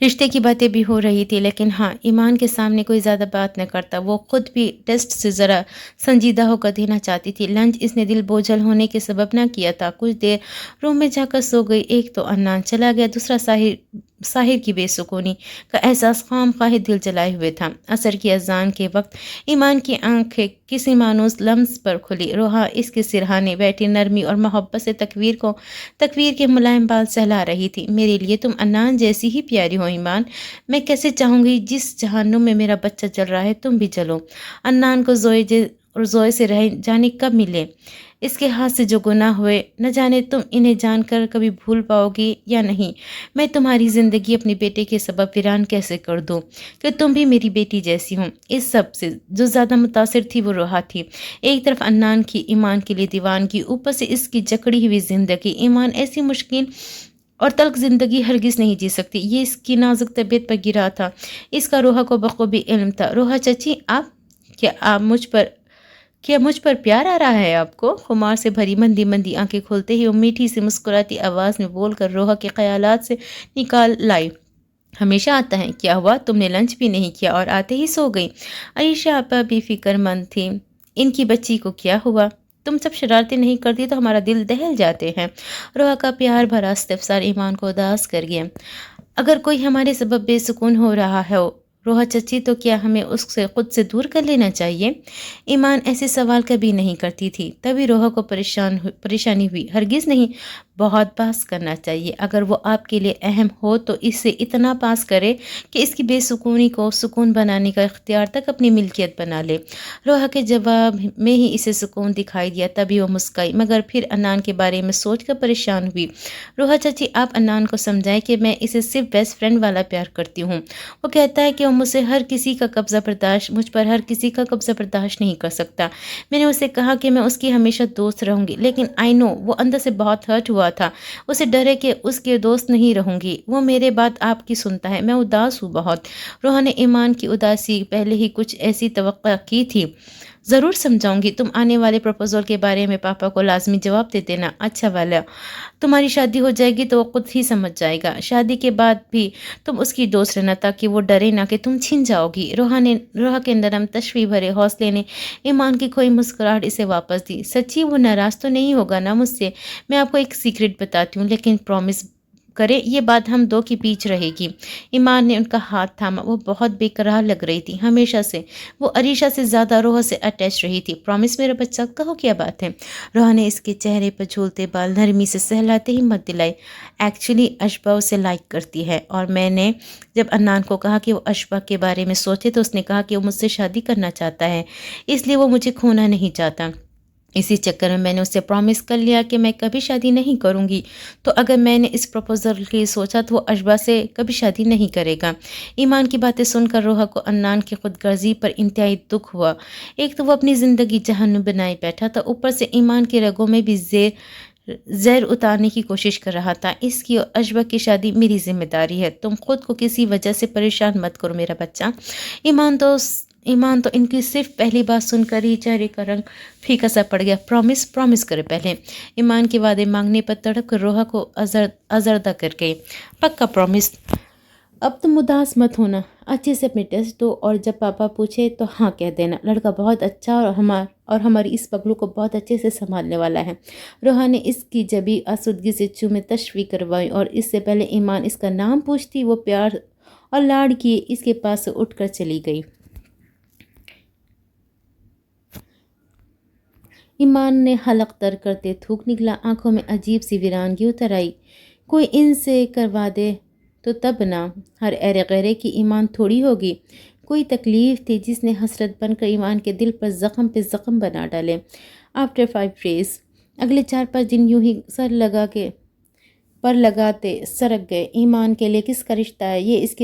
رشتے کی باتیں بھی ہو رہی تھی، لیکن ہاں ایمان کے سامنے کوئی زیادہ بات نہ کرتا۔ وہ خود بھی ٹیسٹ سے ذرا سنجیدہ ہو کر دینا چاہتی تھی۔ لنچ اس نے دل بوجھل ہونے کے سبب نہ کیا تھا۔ کچھ دیر روم میں جا کر سو گئی۔ ایک تو عنان چلا گیا، دوسرا ساحر کی بے سکونی کا احساس خام خواہ دل جلائے ہوئے تھا۔ عصر کی اذان کے وقت ایمان کی آنکھیں کسی مانوس لمس پر کھلی۔ روحا اس کے سرہانے بیٹھی نرمی اور محبت سے تکویر کے ملائم بال سہلا رہی تھی۔ میرے لیے تم عنان جیسی ہی پیاری ہو ایمان، میں کیسے چاہوں گی جس جہنم میں میرا بچہ جل رہا ہے تم بھی جلو۔ عنان کو زوئے سے رہ جانے کب ملے، اس کے ہاتھ سے جو گناہ ہوئے نہ جانے تم انہیں جان کر کبھی بھول پاؤ گی یا نہیں۔ میں تمہاری زندگی اپنے بیٹے کے سبب ویران کیسے کر دوں کہ تم بھی میری بیٹی جیسی ہوں۔ اس سب سے جو زیادہ متاثر تھی وہ روحا تھی۔ ایک طرف ایمان کے لیے دیوانگی، اوپر سے اس کی جکڑی ہوئی زندگی۔ ایمان ایسی مشکل اور تلخ زندگی ہرگز نہیں جی سکتی۔ یہ اس کی نازک طبیعت پر گرا تھا۔ اس کا روحا کو بخوبی علم تھا۔ روحا چچی، آپ مجھ پر پیار آ رہا ہے آپ کو؟ خمار سے بھری مندی مندی آنکھیں کھولتے ہی وہ میٹھی سی مسکراتی آواز میں بول کر روحا کے خیالات سے نکال لائی۔ ہمیشہ آتا ہے، کیا ہوا تم نے لنچ بھی نہیں کیا اور آتے ہی سو گئی؟ عائشہ آپا بھی فکر مند تھی۔ ان کی بچی کو کیا ہوا؟ تم سب شرارتیں نہیں کرتی تو ہمارا دل دہل جاتے ہیں۔ روحا کا پیار بھرا استفسار ایمان کو اداس کر گیا۔ اگر کوئی ہمارے سبب بے سکون ہو رہا ہے روحا چچی، تو کیا ہمیں اس سے خود سے دور کر لینا چاہیے؟ ایمان ایسے سوال کبھی نہیں کرتی تھی۔ تبھی روحا کو پریشانی ہوئی۔ ہرگز نہیں، بہت پاس کرنا چاہیے۔ اگر وہ آپ کے لیے اہم ہو تو اس سے اتنا پاس کرے کہ اس کی بے سکونی کو سکون بنانے کا اختیار تک اپنی ملکیت بنا لے۔ روحا کے جواب میں ہی اسے سکون دکھائی دیا، تبھی وہ مسکرائی، مگر پھر انان کے بارے میں سوچ کر پریشان ہوئی۔ روحا چچی، آپ انان کو سمجھائیں کہ میں اسے صرف بیسٹ فرینڈ والا پیار کرتی ہوں۔ وہ کہتا ہے کہ وہ مجھ پر ہر کسی کا قبضہ برداشت نہیں کر سکتا۔ میں نے اسے کہا کہ میں اس کی ہمیشہ دوست رہوں گی، لیکن آئی نو وہ اندر سے بہت ہرٹ ہوا تھا۔ اسے ڈر ہے کہ اس کے دوست نہیں رہوں گی۔ وہ میرے بات آپ کی سنتا ہے، میں اداس ہوں بہت۔ روحا نے ایمان کی اداسی پہلے ہی کچھ ایسی توقع کی تھی۔ ضرور سمجھاؤں گی، تم آنے والے پروپوزل کے بارے میں پاپا کو لازمی جواب دے دینا۔ اچھا والا، تمہاری شادی ہو جائے گی تو وہ خود ہی سمجھ جائے گا۔ شادی کے بعد بھی تم اس کی دوست رہنا تاکہ وہ ڈرے نہ کہ تم چھن جاؤ گی۔ روحا کے نرم تشفی بھرے حوصلے نے ایمان کی کھوئی مسکراہٹ اسے واپس دی۔ سچی وہ ناراض تو نہیں ہوگا نا مجھ سے؟ میں آپ کو ایک سیکرٹ بتاتی ہوں، لیکن پرومس کرے یہ بات ہم دو کے بیچ رہے گی۔ ایمان نے ان کا ہاتھ تھاما۔ وہ بہت بے قرار لگ رہی تھی۔ ہمیشہ سے وہ عریشہ سے زیادہ روحا سے اٹیچ رہی تھی۔ پرومس میرا بچہ، کہو کیا بات ہے؟ روحا نے اس کے چہرے پر جھولتے بال نرمی سے سہلاتے ہی مت دلائی۔ ایکچولی اشبا اسے لائک کرتی ہے، اور میں نے جب انان کو کہا کہ وہ اشبا کے بارے میں سوچے تو اس نے کہا کہ وہ مجھ سے شادی کرنا چاہتا ہے، اس لیے وہ مجھے کھونا نہیں چاہتا۔ اسی چکر میں نے اس سے پرومس کر لیا کہ میں کبھی شادی نہیں کروں گی۔ تو اگر میں نے اس پروپوزل کے سوچا تو وہ اشبا سے کبھی شادی نہیں کرے گا۔ ایمان کی باتیں سن کر روحا کو انان کی خود غرضی پر انتہائی دکھ ہوا۔ ایک تو وہ اپنی زندگی جہنم بنائے بیٹھا تھا، اوپر سے ایمان کے رگوں میں بھی زہر اتارنے کی کوشش کر رہا تھا۔ اس کی اور اشبا کی شادی میری ذمہ داری ہے۔ تم خود کو کسی وجہ سے پریشان مت کرو میرا بچہ۔ ایمان تو ان کی صرف پہلی بات سن کر ہی چہرے کا رنگ پھیکا سا پڑ گیا۔ پرومس کرے پہلے۔ ایمان کے وعدے مانگنے پر تڑپ کر روحا کو آزردہ کر گئے۔ پکا پرومس؟ اب تم اداس مت ہونا، اچھے سے اپنے ٹیسٹ دو اور جب پاپا پوچھے تو ہاں کہہ دینا۔ لڑکا بہت اچھا اور ہماری اس پگلو کو بہت اچھے سے سنبھالنے والا ہے۔ روحا نے اس کی جبی آسودگی سے چومے تشفی کروائی، اور اس سے پہلے ایمان اس کا نام پوچھتی وہ پیار اور لاڑ کیے اس کے پاس سے اٹھ کر چلی گئی۔ ایمان نے حلق تر کرتے تھوک نکلا۔ آنکھوں میں عجیب سی ویرانگی اتر آئی۔ کوئی ان سے کروا دے تو تب نہ، ہر ایرے غیرے کی ایمان تھوڑی ہوگی۔ کوئی تکلیف تھی جس نے حسرت بن کر ایمان کے دل پر زخم پہ زخم بنا ڈالے۔ آفٹر 5 days، اگلے 4-5 دن یوں ہی پر لگاتے سرک گئے۔ ایمان کے لیے کس کا رشتہ ہے یہ اس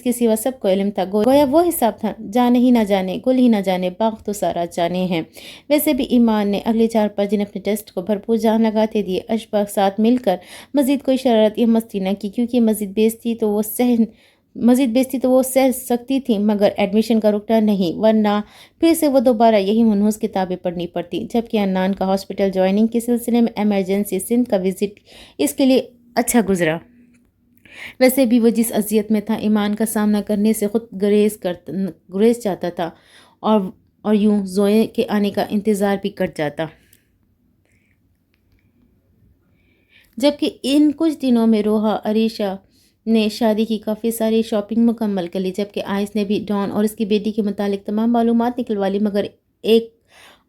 کے سوا سب کو علم تھا۔ گویا وہ حساب تھا، جانے ہی نہ جانے، گل ہی نہ جانے، باغ تو سارا جانے ہیں۔ ویسے بھی ایمان نے اگلے 4-5 دن اپنے ٹیسٹ کو بھرپور جان لگاتے دیے۔ اشبا ساتھ مل کر مزید کوئی شرارت یا مستی نہ کی، کیونکہ مزید بیزتی تو وہ سہ سکتی تھی، مگر ایڈمیشن کا رکنا نہیں، ورنہ پھر سے وہ دوبارہ یہی منحوس کتابیں پڑھنی پڑتی۔ جبکہ انان کا ہاسپٹل جوائننگ کے سلسلے میں ایمرجنسی سندھ کا وزٹ اس کے لیے اچھا گزرا۔ ویسے بھی وہ جس اذیت میں تھا، ایمان کا سامنا کرنے سے خود گریز چاہتا تھا، اور یوں زوئے کے آنے کا انتظار بھی کٹ جاتا۔ جبکہ ان کچھ دنوں میں روحا عریشہ نے شادی کی کافی ساری شاپنگ مکمل کر لی، جبکہ آئس نے بھی ڈان اور اس کی بیٹی کے متعلق تمام معلومات نکلوا لی، مگر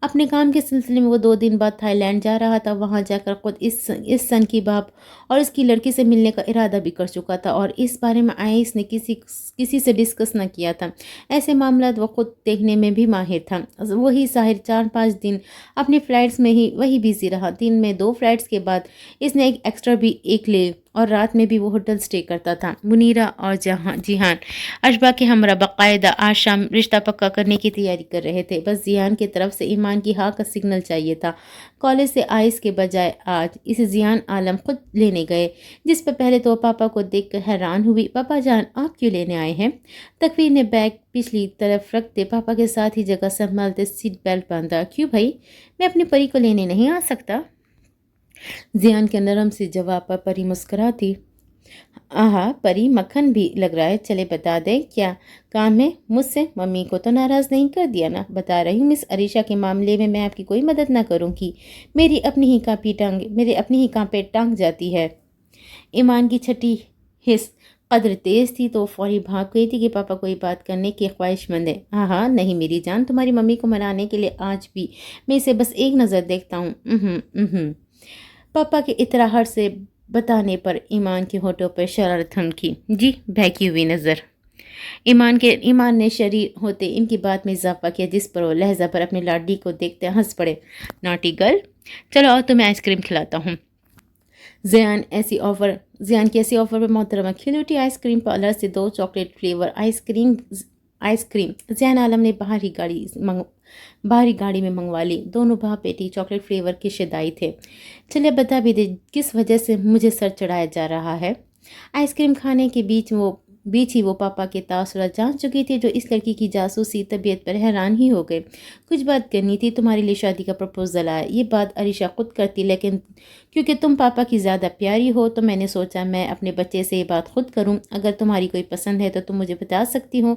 اپنے کام کے سلسلے میں وہ 2 دن بعد تھائی لینڈ جا رہا تھا۔ وہاں جا کر خود اس سن کی باپ اور اس کی لڑکی سے ملنے کا ارادہ بھی کر چکا تھا، اور اس بارے میں آئس نے کسی سے ڈسکس نہ کیا تھا۔ ایسے معاملات وہ خود دیکھنے میں بھی ماہر تھا۔ وہی ساحر 4-5 دن اپنی فلائٹس میں ہی وہی بیزی رہا۔ دن میں 2 فلائٹس کے بعد اس نے ایک ایکسٹرا بھی لے اور رات میں بھی وہ ہوٹل سٹے کرتا تھا۔ منیرہ اور جیہان اشبا کے ہمراہ باقاعدہ آج شام رشتہ پکا کرنے کی تیاری کر رہے تھے۔ بس جیہان کی طرف سے ایمان کی ہاں کا سگنل چاہیے تھا۔ کالج سے آئس کے بجائے آج اسے جیہان عالم خود لینے گئے، جس پر پہلے تو پاپا کو دیکھ کر حیران ہوئی۔ پاپا جان، آپ کیوں لینے آئے ہیں؟ تقویر نے بیگ پچھلی طرف رکھتے پاپا کے ساتھ ہی جگہ سنبھالتے سیٹ بیلٹ باندھا۔ کیوں بھائی، میں اپنی پری کو لینے نہیں آ سکتا؟ زیان کے نرم سے جواب پر پری مسکراتی۔ آہا پری، مکھن بھی لگ رہا ہے، چلے بتا دیں کیا کام ہے مجھ سے؟ ممی کو تو ناراض نہیں کر دیا نا؟ بتا رہی ہوں مس عریشہ کے معاملے میں آپ کی کوئی مدد نہ کروں گی، میرے اپنی ہی کانپے ٹانگ جاتی ہے۔ ایمان کی چھٹی حس قدر تیز تھی تو فوری بھاگ گئی تھی کہ پاپا کوئی بات کرنے کی خواہش مند ہے۔ ہاں نہیں میری جان، تمہاری ممی کو منانے کے لیے آج بھی میں اسے بس ایک نظر دیکھتا ہوں۔ پاپا کے اطراحٹ سے بتانے پر ایمان کے ہونٹوں پر شرارت تھنکی۔ جی، بہکی ہوئی نظر۔ ایمان نے شریر ہوتے ان کی بات میں اضافہ کیا، جس پر وہ لہجہ پر اپنے لاڈلی کو دیکھتے ہنس پڑے۔ ناٹی گرل، چلو اور تمہیں آئس کریم کھلاتا ہوں۔ زیان کی ایسی آفر پر محترمہ کھل اٹھی۔ آئس کریم پارلر سے 2 chocolate flavour ice cream Zayan Alam نے باہری گاڑی میں منگوا لی۔ دونوں باپ بیٹی چاکلیٹ فلیور کے شدائی تھے۔ چلے بتا بھی دے کس وجہ سے مجھے سر چڑھایا جا رہا ہے۔ آئس کریم کھانے کے بیچ ہی وہ پاپا کے تاثرات جان چکی تھی، جو اس لڑکی کی جاسوسی طبیعت پر حیران ہی ہو گئے۔ کچھ بات کرنی تھی، تمہارے لیے شادی کا پرپوزل آیا۔ یہ بات عریشہ خود کرتی، لیکن کیونکہ تم پاپا کی زیادہ پیاری ہو تو میں نے سوچا میں اپنے بچے سے یہ بات خود کروں۔ اگر تمہاری کوئی پسند ہے تو تم مجھے بتا سکتی ہو۔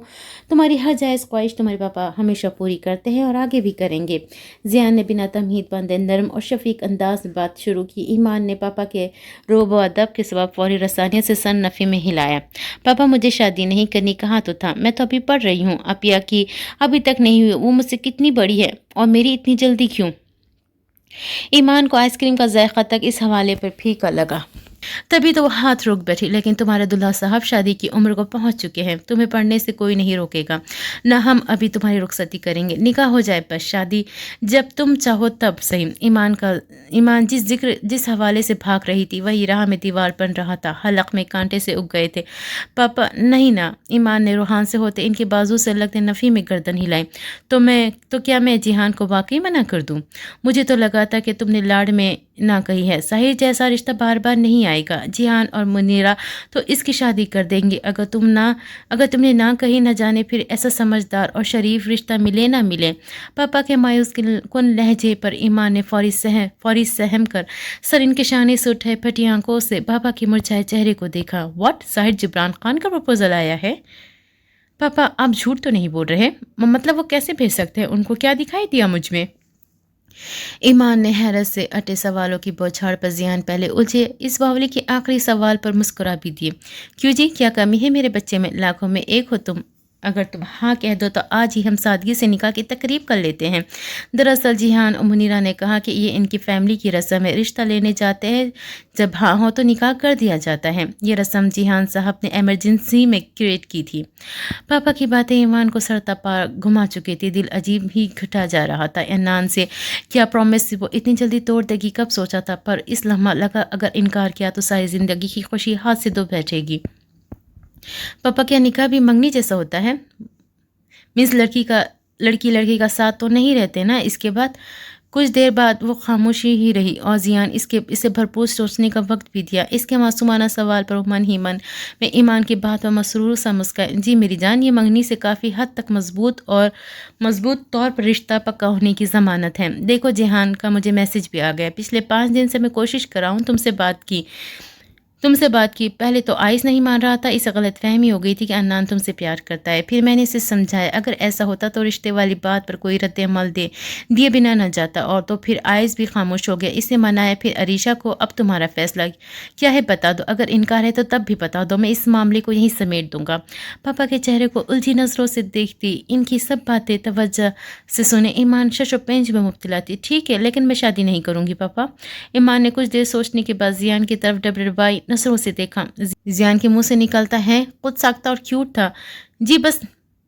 تمہاری ہر جائز خواہش تمہارے پاپا ہمیشہ پوری کرتے ہیں اور آگے بھی کریں گے۔ زیان نے بنا تمہید بندے نرم اور شفیق انداز میں بات شروع کی۔ ایمان نے پاپا کے روب و ادب کے سبب فوری رسانیت سے سن نفی میں ہلایا۔ پاپا مجھے شادی نہیں کرنی کہا تو تھا، میں تو ابھی پڑھ رہی ہوں۔ اپیا کی ابھی تک نہیں ہوئی، وہ مجھ سے کتنی بڑی ہے اور میری اتنی جلدی کیوں؟ ایمان کو آئس کریم کا ذائقہ تک اس حوالے پر پھیکا لگا۔ تبھی تو وہ ہاتھ روک بیٹھی۔ لیکن تمہارے دلہا صاحب شادی کی عمر کو پہنچ چکے ہیں، تمہیں پڑھنے سے کوئی نہیں روکے گا، نہ ہم ابھی تمہاری رخصتی کریں گے۔ نکاح ہو جائے بس، شادی جب تم چاہو تب صحیح۔ ایمان جس حوالے سے بھاگ رہی تھی وہی راہ میں دیوار بن رہا تھا، حلق میں کانٹے سے اگ گئے تھے۔ پاپا نہیں نا، ایمان نے روحان سے ہوتے ان کے بازو سے لگتے نفی میں گردن ہلائی۔ تو کیا میں جیہان کو واقعی منع کر دوں؟ مجھے تو لگا تھا کہ تم نے لاڑ میں نہ کہی ہے، ساحر جیسا رشتہ بار بار نہیں آئے گا۔ جیہان اور منیرہ تو اس کی شادی کر دیں گے، اگر تم نے نہ کہی، نہ جانے پھر ایسا سمجھدار اور شریف رشتہ ملے نہ ملے۔ پاپا کے مایوس کن لہجے پر ایمان نے فوری سہم کر سر انکشانے سے اٹھے پھٹی آنکھوں سے پاپا کے مرجھائے چہرے کو دیکھا۔ واٹ، ساحر جبران خان کا پروپوزل آیا ہے؟ پاپا آپ جھوٹ تو نہیں بول رہے؟ مطلب وہ کیسے بھیج سکتے ہیں؟ ان کو کیا دکھائی دیا مجھ میں؟ ایمان نے حیرت سے اٹے سوالوں کی بوچھاڑ پر ذہن پہلے الجھے اس باولی کے آخری سوال پر مسکرا بھی دیے۔ کیوں جی، کیا کمی ہے میرے بچے میں؟ لاکھوں میں ایک ہو تم، اگر تم ہاں کہہ دو تو آج ہی ہم سادگی سے نکاح کی تقریب کر لیتے ہیں۔ دراصل جیہان اور منیرہ نے کہا کہ یہ ان کی فیملی کی رسم ہے، رشتہ لینے جاتے ہیں، جب ہاں ہو تو نکاح کر دیا جاتا ہے۔ یہ رسم جیہان صاحب نے ایمرجنسی میں کریٹ کی تھی۔ پاپا کی باتیں ایمان کو سر تپا گھما چکی تھی، دل عجیب ہی گھٹا جا رہا تھا۔ عنان سے کیا پرومس وہ اتنی جلدی توڑ دے گی، کب سوچا تھا، پر اس لمحہ لگا اگر انکار کیا تو ساری زندگی کی خوشی ہاتھ سے دھو بیٹھے گی۔ پاپا کیا نکاح بھی منگنی جیسا ہوتا ہے؟ مینس لڑکی کا ساتھ تو نہیں رہتے نا؟ اس کے بعد کچھ دیر بعد وہ خاموشی ہی رہی اور زیان اسے بھرپور سوچنے کا وقت بھی دیا۔ اس کے معصومانہ سوال پر من ہی من میں ایمان کی بات پر مسرور سا مسکرائے۔ جی میری جان، یہ منگنی سے کافی حد تک مضبوط طور پر رشتہ پکا ہونے کی ضمانت ہے۔ دیکھو جیہان کا مجھے میسج بھی آ گیا، پچھلے 5 دن سے میں کوشش کر رہا ہوں تم سے بات کی۔ پہلے تو آئس نہیں مان رہا تھا، اسے غلط فہمی ہو گئی تھی کہ عنان تم سے پیار کرتا ہے۔ پھر میں نے اسے سمجھایا اگر ایسا ہوتا تو رشتے والی بات پر کوئی رد عمل دیے بنا نہ جاتا، اور تو پھر آئس بھی خاموش ہو گیا۔ اسے منایا پھر عریشہ کو۔ اب تمہارا فیصلہ کیا ہے بتا دو، اگر انکار ہے تو تب بھی بتا دو، میں اس معاملے کو یہیں سمیٹ دوں گا۔ پاپا کے چہرے کو الجھی نظروں سے دیکھتی ان کی سب باتیں توجہ سے سنے ایمان شش و پنج میں مبتلا تھی۔ ٹھیک ہے، لیکن میں شادی نہیں کروں گی پاپا۔ ایمان نے کچھ دیر سوچنے کے بعد زیان کی طرف ڈبڈبائی نظروں سے دیکھا۔ زیان کے منہ سے نکلتا ہے خود ساختہ اور کیوٹ تھا، جی بس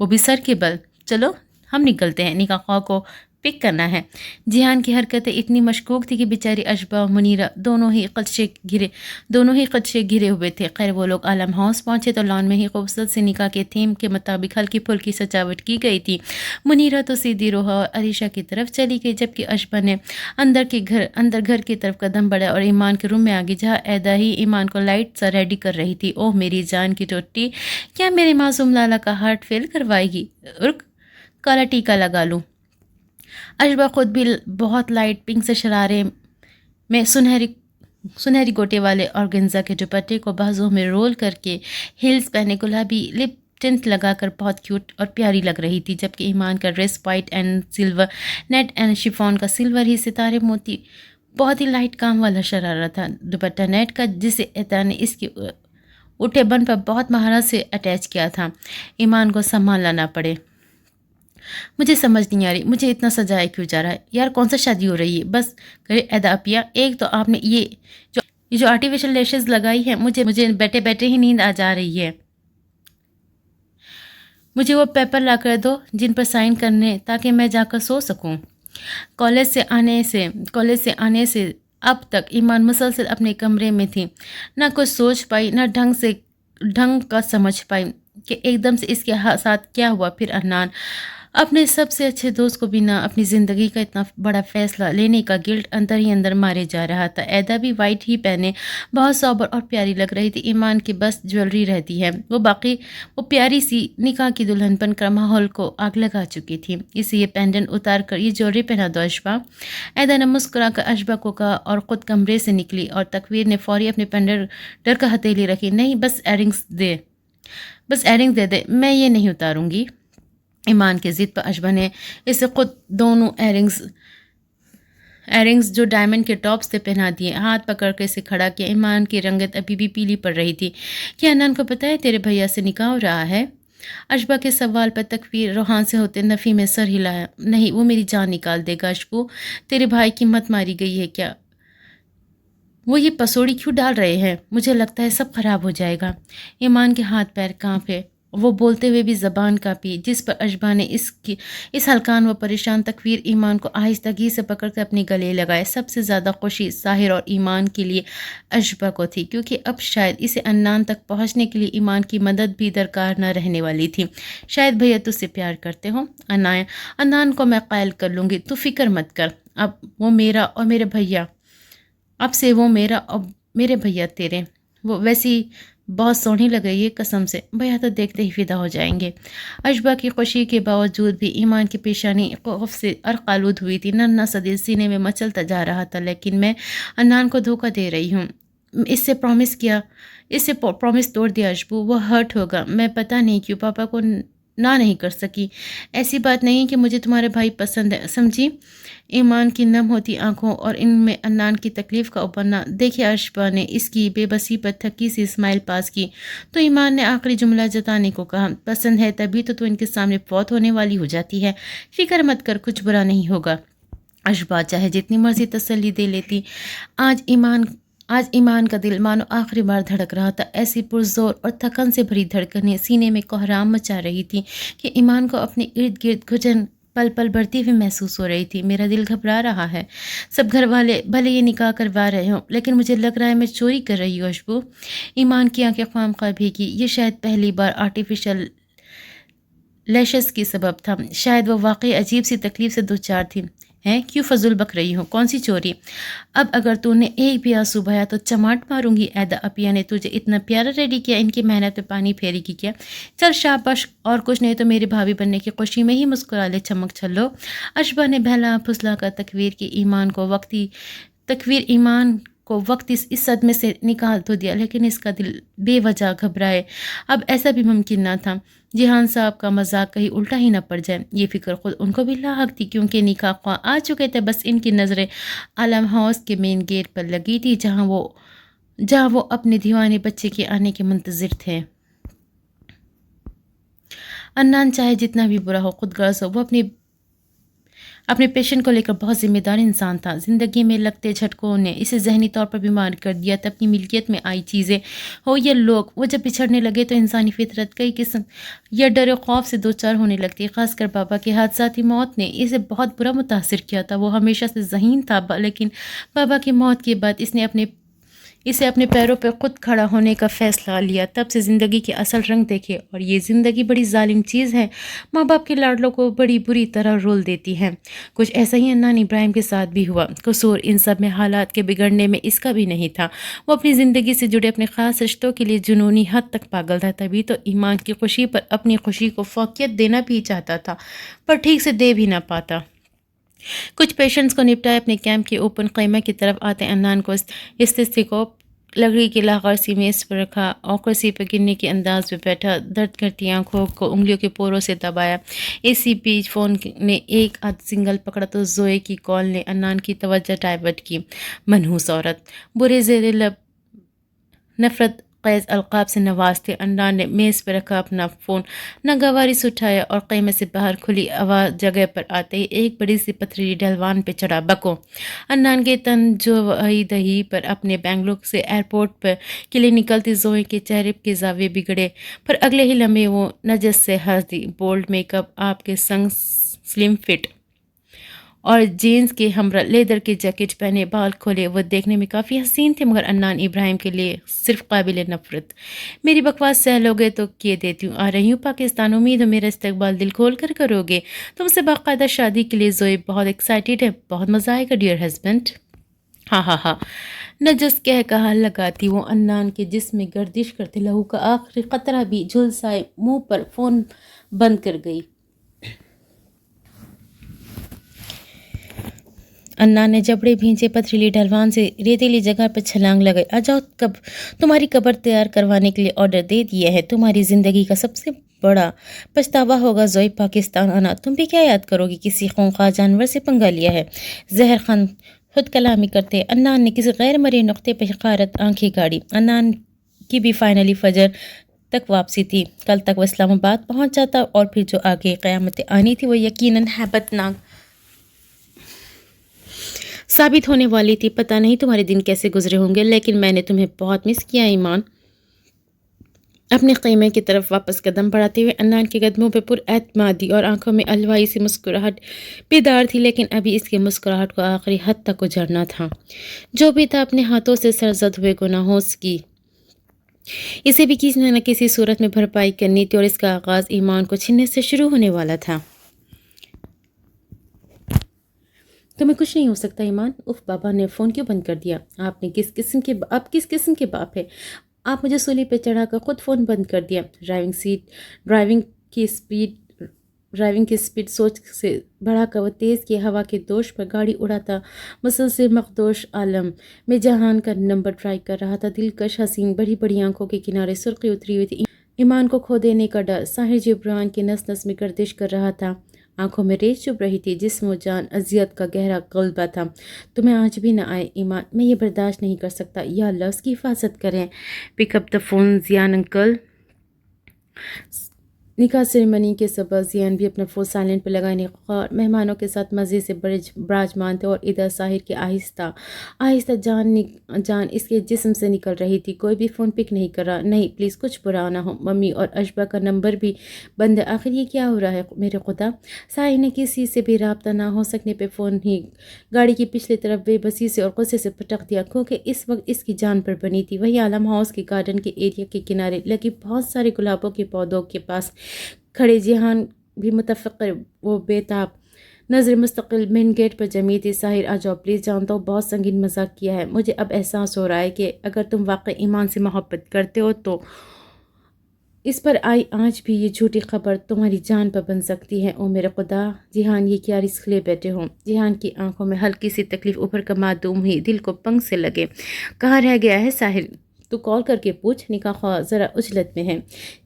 وہ بھی سر کے بل۔ چلو ہم نکلتے ہیں، نکاح خواہ کو پک کرنا ہے۔ جیہان کی حرکتیں اتنی مشکوک تھی کہ بیچاری اشبا و منیرہ دونوں ہی خدشے گھرے ہوئے تھے۔ خیر وہ لوگ عالم ہاؤس پہنچے تو لان میں ہی خوبصورت سے نکاح کے تھیم کے مطابق ہلکی پھلکی سجاوٹ کی گئی تھی۔ منیرہ تو سیدھی روحا اور عریشہ کی طرف چلی گئی، جبکہ اشبا نے اندر گھر کی طرف قدم بڑھایا اور ایمان کے روم میں آگئی، جہاں ایدا ہی ایمان کو لائٹ سا ریڈی کر رہی تھی۔ اوہ میری جان کی ٹوٹی، کیا میرے معصوم لالا کا ہارٹ فیل کروائے گی؟ رک، کالا ٹیکا لگا لوں۔ اشبا خود بھی بہت لائٹ پنک سے شرارے میں سنہری گوٹے والے آرگنزا کے دوپٹے کو بازوں میں رول کر کے ہیلز پہنے گلابی لپ ٹنٹ لگا کر بہت کیوٹ اور پیاری لگ رہی تھی، جبکہ ایمان کا dress white and silver net and chiffon کا سلور ہی ستارے موتی بہت ہی لائٹ کام والا شرارہ تھا۔ دوپٹہ نیٹ کا، جسے ایتا نے اس کے اٹھے بن پر بہت مہارت سے اٹیچ کیا تھا، ایمان کو سنبھالنا نہ پڑے۔ مجھے سمجھ نہیں آ رہی، مجھے اتنا سجایا کیوں جا رہا ہے یار؟ کون سا شادی ہو رہی ہے؟ بس کرے ایدا اپیا، ایک تو آپ نے یہ جو آرٹیفیشل لیشز لگائی ہیں، مجھے بیٹھے بیٹھے ہی نیند آ جا رہی ہے۔ مجھے وہ پیپر لا کر دو جن پر سائن کرنے، تاکہ میں جا کر سو سکوں۔ کالج سے آنے سے اب تک ایمان مسلسل اپنے کمرے میں تھی، نہ کچھ سوچ پائی نہ ڈھنگ کا سمجھ پائی کہ ایک دم سے اس کے ساتھ کیا ہوا۔ پھر عدنان اپنے سب سے اچھے دوست کو بھی نہ اپنی زندگی کا اتنا بڑا فیصلہ لینے کا گلٹ اندر ہی اندر مارے جا رہا تھا۔ ایدا بھی وائٹ ہی پہنے بہت سوبر اور پیاری لگ رہی تھی۔ ایمان کی بس جویلری رہتی ہے، وہ پیاری سی نکاح کی دلہن بن کر ماحول کو آگ لگا چکی تھی۔ اسے یہ پینڈنٹ اتار کر یہ جویلری پہنا دو اشبا۔ ایدا نے مسکرا کر اشبا کو کہا اور خود کمرے سے نکلی، اور تکویر نے فوری اپنے پینڈنٹ کا ہتھیلی رکھی۔ نہیں، بس ایئرنگز دے دے، میں یہ نہیں اتاروں گی۔ ایمان کے ضد پر اشبا نے اسے خود دونوں ایئرنگز جو ڈائمنڈ کے ٹاپس سے پہنا دیے، ہاتھ پکڑ کے اسے کھڑا کیا۔ ایمان کی رنگت ابھی بھی پیلی پڑ رہی تھی۔ کیا عدنان کو پتہ ہے تیرے بھیا سے نکاح ہو رہا ہے؟ اشبا کے سوال پر تکویر روحان سے ہوتے نفی میں سر ہلایا۔ نہیں، وہ میری جان نکال دے گا اشبو، تیرے بھائی کی مت ماری گئی ہے کیا؟ وہ یہ پسوڑی کیوں ڈال رہے ہیں؟ مجھے لگتا ہے سب خراب ہو جائے گا۔ ایمان کے ہاتھ پیر کانپے، وہ بولتے ہوئے بھی زبان کانپی، جس پر اشبا نے اس ہلکان و پریشان تکویر ایمان کو آہستگی سے پکڑ کر اپنے گلے لگائے۔ سب سے زیادہ خوشی ساحر اور ایمان کے لیے اشبا کو تھی، کیونکہ اب شاید اسے عدنان تک پہنچنے کے لیے ایمان کی مدد بھی درکار نہ رہنے والی تھی۔ شاید بھیا تجھ سے پیار کرتے ہو، عدنان کو میں قائل کر لوں گی، تو فکر مت کر۔ اب وہ میرا اور میرے بھیا، اب سے وہ میرا اور میرے بھیا تیرے۔ وہ ویسی بہت سونی لگ رہی ہے، قسم سے، بھیا تو دیکھتے ہی فدا ہو جائیں گے۔ اشبا کی خوشی کے باوجود بھی ایمان کی پیشانی خوف سے ارقالود ہوئی تھی، ننھا سا دل سینے میں مچلتا جا رہا تھا۔ لیکن میں عدنان کو دھوکہ دے رہی ہوں، اس سے پرومس توڑ دیا اشبو، وہ ہرٹ ہوگا۔ میں پتہ نہیں کیوں پاپا کو نہ نہیں کر سکی۔ ایسی بات نہیں کہ مجھے تمہارے بھائی پسند ہے، سمجھی؟ ایمان کی نم ہوتی آنکھوں اور ان میں عدنان کی تکلیف کا ابھرنا دیکھے اشبا نے اس کی بے بسی پر تھکی سی اسمائل پاس کی، تو ایمان نے آخری جملہ جتانے کو کہا، پسند ہے تبھی تو ان کے سامنے فوت ہونے والی ہو جاتی ہے۔ فکر مت کر، کچھ برا نہیں ہوگا۔ اشبا چاہے جتنی مرضی تسلی دے لیتی، آج ایمان کا دل مانو آخری بار دھڑک رہا تھا۔ ایسی پرزور اور تھکن سے بھری دھڑکنیں سینے میں کوہرام مچا رہی تھی کہ ایمان کو اپنے ارد گرد گھٹن پل پل بڑھتی ہوئی محسوس ہو رہی تھی۔ میرا دل گھبرا رہا ہے، سب گھر والے بھلے یہ نکاح کروا رہے ہوں، لیکن مجھے لگ رہا ہے میں چوری کر رہی ہوں اشبو۔ ایمان کی آنکھیں خواہ بھیگی، یہ شاید پہلی بار آرٹیفیشل لیشز کی سبب تھا، شاید وہ واقعی عجیب سی تکلیف سے دوچار تھی۔ ہیں کیوں فضول بک رہی ہوں؟ کون سی چوری؟ اب اگر تو نے ایک بھی آنسو بہایا تو چماٹ ماروں گی۔ ایدا اپیا نے تجھے اتنا پیارا ریڈی کیا، ان کی محنت پہ پانی پھیری کی کیا؟ چل شاباش، اور کچھ نہیں تو میری بھابھی بننے کی خوشی میں ہی مسکرا لے، چمک چھلو۔ اشبا نے بہلا پھسلا کر تکویر ایمان کو وقت اس صدمے سے نکال تو دیا، لیکن اس کا دل بے وجہ گھبرائے اب ایسا بھی ممکن نہ تھا جہان صاحب کا مذاق کہیں الٹا ہی نہ پڑ جائے۔ یہ فکر خود ان کو بھی لاحق تھی، کیونکہ نکاح خواہ آ چکے تھے، بس ان کی نظریں عالم ہاؤس کے مین گیٹ پر لگی تھی، جہاں وہ اپنے دیوانے بچے کے آنے کے منتظر تھے۔ عدنان چاہے جتنا بھی برا ہو، خود غرض ہو، وہ اپنے پیشنٹ کو لے کر بہت ذمہ دار انسان تھا۔ زندگی میں لگتے جھٹکوں نے اسے ذہنی طور پر بیمار کر دیا تھا۔ اپنی ملکیت میں آئی چیزیں ہو یا لوگ، وہ جب بچھڑنے لگے تو انسانی فطرت کئی قسم یا ڈر و خوف سے دوچار ہونے لگتی۔ خاص کر بابا کی حادثاتی موت نے اسے بہت برا متاثر کیا تھا۔ وہ ہمیشہ سے ذہین تھا، لیکن بابا کی موت کے بعد اسے اپنے پیروں پر خود کھڑا ہونے کا فیصلہ لیا۔ تب سے زندگی کے اصل رنگ دیکھے، اور یہ زندگی بڑی ظالم چیز ہے، ماں باپ کے لاڈلوں کو بڑی بری طرح رول دیتی ہے۔ کچھ ایسا ہی عدنان ابراہیم کے ساتھ بھی ہوا۔ قصور ان سب میں حالات کے بگڑنے میں اس کا بھی نہیں تھا۔ وہ اپنی زندگی سے جڑے اپنے خاص رشتوں کے لیے جنونی حد تک پاگل تھا۔ تبھی تو ایمان کی خوشی پر اپنی خوشی کو فوقیت دینا بھی چاہتا تھا، پر ٹھیک سے دے بھی نہ پاتا۔ کچھ پیشنٹس کو نپٹائے اپنے کیمپ کے اوپن خیمہ کی طرف آتے عدنان کو اسٹیتھوسکوپ لکڑی کی لاغر سی میز پر رکھا اور کرسی پر گرنے کے انداز میں بیٹھا، درد کرتی آنکھوں کو انگلیوں کے پوروں سے دبایا۔ اے سی پی فون نے ایک سنگل پکڑا تو زوئے کی کال نے عدنان کی توجہ ڈائیورٹ کی۔ منحوس عورت، برے زیر لب نفرت خیز القاب سے نوازتے عدنان نے میز پر رکھا اپنا فون ناگواری سے اٹھایا اور خیمے سے باہر کھلی آواز جگہ پر آتے ہی ایک بڑی سی پتھریلی ڈھلوان پہ چڑھا۔ بکو! عدنان کے تن جو دہی پر اپنے بنگلو سے ایئرپورٹ پر کے لیے نکلتی زوئے کے چہرے کے زاویے بگڑے، پر اگلے ہی لمحے وہ نجس سے ہنس دی۔ بولڈ میک اپ، آپ کے سنگ سلم فٹ اور جینز کے ہمراہ لیدر کے جیکٹ پہنے، بال کھولے، وہ دیکھنے میں کافی حسین تھے، مگر عدنان ابراہیم کے لیے صرف قابل نفرت۔ میری بکواس سہ لوگے تو کیے دیتی ہوں، آ رہی ہوں پاکستان، امید ہو میرا استقبال دل کھول کر کرو گے، تم سے باقاعدہ شادی کے لیے زوئے بہت ایکسائٹیڈ ہے، بہت مزہ آئے گا ڈیئر ہسبینڈ۔ ہاں ہاں ہاں، نجس کہہ کہا لگاتی وہ عدنان کے جسم میں گردش کرتے لہو کا آخری قطرہ بھی جھلسائے منہ پر فون بند کر گئی۔ عدنان نے جبڑے بھینچے، پتھریلی ڈھلوان سے ریتیلی جگہ پر چھلانگ لگائی۔ آ جاؤ، تمہاری قبر تیار کروانے کے لیے آرڈر دے دیا ہے، تمہاری زندگی کا سب سے بڑا پچھتاوا ہوگا زوئی پاکستان آنا، تم بھی کیا یاد کرو گی، کسی خونخوار جانور سے پنگا لیا ہے۔ زہر خان خود کلامی کرتے عدنان نے کسی غیر مرئی نقطے پہ حقارت آنکھیں گاڑی۔ عدنان کی بھی فائنلی فجر تک واپسی تھی، کل تک وہ اسلام آباد پہنچ جاتا، اور پھر جو آگے قیامت آنی تھی وہ یقیناً ہیبت ناک ثابت ہونے والی تھی۔ پتہ نہیں تمہارے دن کیسے گزرے ہوں گے، لیکن میں نے تمہیں بہت مس کیا ایمان۔ اپنے خیمے کی طرف واپس قدم بڑھاتے ہوئے عدنان کے قدموں پہ پر اعتمادی اور آنکھوں میں الوائی سی مسکراہٹ بیدار تھی، لیکن ابھی اس کی مسکراہٹ کو آخری حد تک اجڑنا تھا۔ جو بھی تھا اپنے ہاتھوں سے سرزد ہوئے گناہوں کی اسے بھی کسی نہ کسی صورت میں بھرپائی کرنی تھی، اور اس کا آغاز ایمان کو چھیننے سے شروع ہونے والا تھا۔ تمہیں کچھ نہیں ہو سکتا ایمان۔ اف، بابا نے فون کیوں بند کر دیا؟ آپ کس قسم کے باپ ہے؟ آپ مجھے سولی پہ چڑھا کر خود فون بند کر دیا۔ ڈرائیونگ کی سپیڈ سوچ سے بڑھا کر وہ تیز کی ہوا کے دوش پر گاڑی اڑاتا مسلسل مخدوش عالم میں جہان کا نمبر ٹرائی کر رہا تھا۔ دلکش حسین بڑی بڑی آنکھوں کے کنارے سرخی اتری ہوئی تھی۔ ایمان کو کھو دینے کا ڈر ساحر جبران کی نس نس میں گردش کر رہا تھا، آنکھوں میں ریت چبھ رہی تھی، جسم و جان اذیت کا گہرا غلبہ تھا۔ تمہیں آج بھی نہ آئے ایمان، میں یہ برداشت نہیں کر سکتا، یا اللہ اس کی حفاظت کریں۔ پک اپ دا فون زیان انکل۔ نکاح سیریمنی کے سبب زیان بھی اپنا فون سائلنٹ پہ لگانے مہمانوں کے ساتھ مزے سے براجمان تھے، اور ادھر ساحر کی آہستہ آہستہ جان اس کے جسم سے نکل رہی تھی۔ کوئی بھی فون پک نہیں کر رہا۔ نہیں پلیز کچھ برا نہ ہو، ممی اور اشبا کا نمبر بھی بند ہے، آخر یہ کیا ہو رہا ہے میرے خدا۔ ساحر نے کسی سے بھی رابطہ نہ ہو سکنے پہ فون ہی گاڑی کی پچھلی طرف بے بسی سے اور غصے سے پٹک دیا، کیونکہ اس وقت اس کی جان پر بنی تھی۔ وہی عالم ہاؤس کے گارڈن کے ایریا کے کنارے لگے بہت سارے گلابوں کے پودوں کے پاس کھڑے جہان بھی متفکر و بیتاب نظر مستقل مین گیٹ پر جمی تھی۔ ساحر آ جاؤ پلیز، جانتا ہوں بہت سنگین مذاق کیا ہے، مجھے اب احساس ہو رہا ہے کہ اگر تم واقعی ایمان سے محبت کرتے ہو تو اس پر آئی آج بھی یہ جھوٹی خبر تمہاری جان پر بن سکتی ہے۔ او میرے خدا، جہان یہ کیا رزق لے بیٹھے ہو۔ جہان کی آنکھوں میں ہلکی سی تکلیف ابھر کر معدوم ہوئی، دل کو پنکھ سے لگے۔ کہاں رہ گیا ہے ساحر؟ تو کال کر کے پوچھ، نکاح خواہ ذرا عجلت میں ہے۔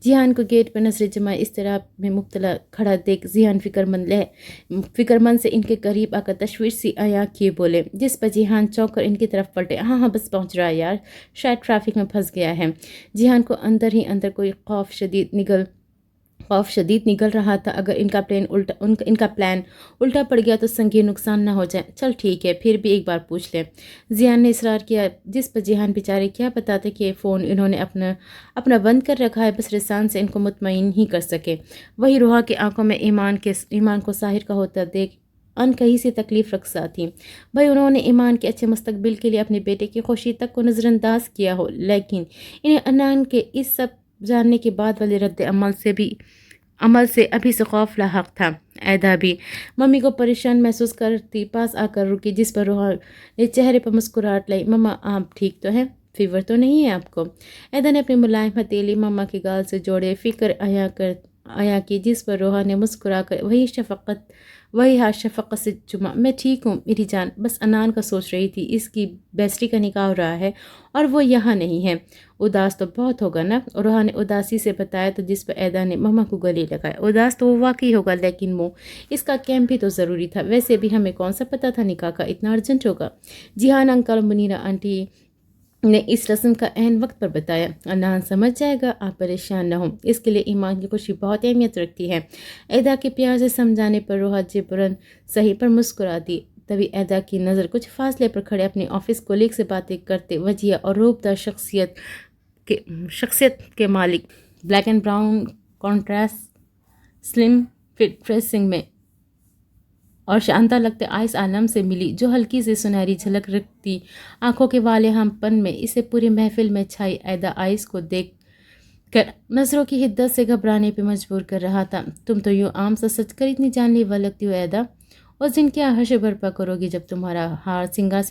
جہان کو گیٹ پر نظر جمائے اضطراب میں مبتلا کھڑا دیکھ جہان فکر مند سے ان کے قریب آ کر تشویش سی عیاں کیے بولے، جس پر جہان چونک کر ان کی طرف پلٹے۔ ہاں ہاں بس پہنچ رہا ہے یار، شاید ٹریفک میں پھنس گیا ہے۔ جہان کو اندر ہی اندر کوئی خوف شدید نگل خوف شدید نگل رہا تھا، اگر ان کا پلان الٹا پڑ گیا تو سنگین نقصان نہ ہو جائے۔ چل ٹھیک ہے، پھر بھی ایک بار پوچھ لیں، ضیاء نے اصرار کیا، جس پر جیحان بیچارے کیا بتاتے کہ فون انہوں نے اپنا بند کر رکھا ہے، بس رسان سے ان کو مطمئن ہی کر سکے۔ وہی روحا کی آنکھوں میں ایمان کو ساحر کا ہوتا دیکھ ان کہیں سے تکلیف رقصہ تھی۔ بھائی انہوں نے ایمان کے اچھے مستقبل کے لیے اپنے بیٹے کی خوشی تک کو نظر انداز کیا ہو، لیکن انہیں انان کے اس سب جاننے کے بعد والے رد عمل سے ابھی سے خوف لاحق تھا۔ ایدا بھی ممی کو پریشان محسوس کرتی پاس آ کر رکی، جس پر روحا نے چہرے پر مسکراہٹ لائی۔ مما آپ ٹھیک تو ہیں؟ فیور تو نہیں ہے آپ کو؟ ایدا نے اپنی ملائم ہتھیلی مما کے گال سے جوڑے فکر آیا کی، جس پر روحا نے مسکرا کر وہی شفقت سے چما۔ میں ٹھیک ہوں میری جان، بس انان کا سوچ رہی تھی، اس کی بیسٹی کا نکاح ہو رہا ہے اور وہ یہاں نہیں ہے۔ اداس تو بہت ہوگا نا؟ روحا نے اداسی سے بتایا، تو جس پر ایدا نے مما کو گلے لگایا۔ اداس تو وہ واقعی ہوگا، لیکن اس کا کیمپ بھی تو ضروری تھا، ویسے بھی ہمیں کون سا پتہ تھا نکاح کا اتنا ارجنٹ ہوگا۔ جیحان انکل اور منیرہ آنٹی نے اس رسم کا عین وقت پر بتایا۔ انان سمجھ جائے گا، آپ پریشان نہ ہوں، اس کے لیے ایمان کی خوشی بہت اہمیت رکھتی ہے۔ ایدا کے پیار سے سمجھانے پر روحا جبرن صحیح پر مسکرا دی۔ تبھی ایدا کی نظر کچھ فاصلے پر کھڑے اپنے آفس کولیگ سے باتیں کرتے وجیہ اور روبدار شخصیت کے مالک، بلیک اینڈ براؤن کنٹراسٹ سلم فٹ ڈریسنگ میں اور شاندار لگتے آئس عالم سے ملی، جو ہلکی سے سنہری جھلک رکھتی آنکھوں کے والہام پن میں اسے پوری محفل میں چھائی ایدا آئس کو دیکھ کر نظروں کی حدت سے گھبرانے پہ مجبور کر رہا تھا۔ تم تو یوں عام سا سچ کر اتنی جان لیوا لگتی ہو ایدا، اس دن کیا حشر برپا کرو گی جب تمہارا ہار سنگار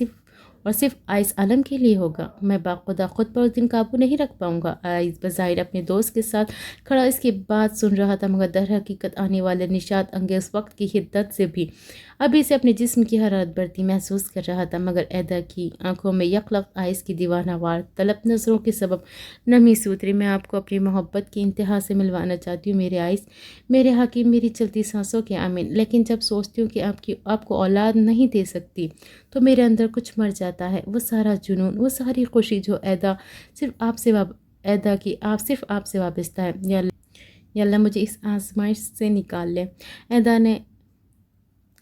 صرف آئس عالم کے لیے ہوگا؟ میں باخدا خود پر اس دن قابو نہیں رکھ پاؤں گا۔ آئس بظاہر اپنے دوست کے ساتھ کھڑا اس کی بات سن رہا تھا، مگر در حقیقت آنے والے نشاط انگیز وقت کی حدت سے بھی ابھی سے اپنے جسم کی حرارت بڑھتی محسوس کر رہا تھا۔ مگر ایدا کی آنکھوں میں یکلخت آئس کی دیوانہ وار طلب نظروں کے سبب نمی سے اتری۔ میں آپ کو اپنی محبت کی انتہا سے ملوانا چاہتی ہوں میرے آئس، میرے حکیم، میری چلتی سانسوں کے آمین، لیکن جب سوچتی ہوں کہ آپ کو اولاد نہیں دے سکتی تو میرے اندر کچھ مر جاتا ہے۔ وہ سارا جنون، وہ ساری خوشی جو صرف آپ سے وابستہ ہے۔ یا اللہ مجھے اس آزمائش سے نکال لے۔ ایدا نے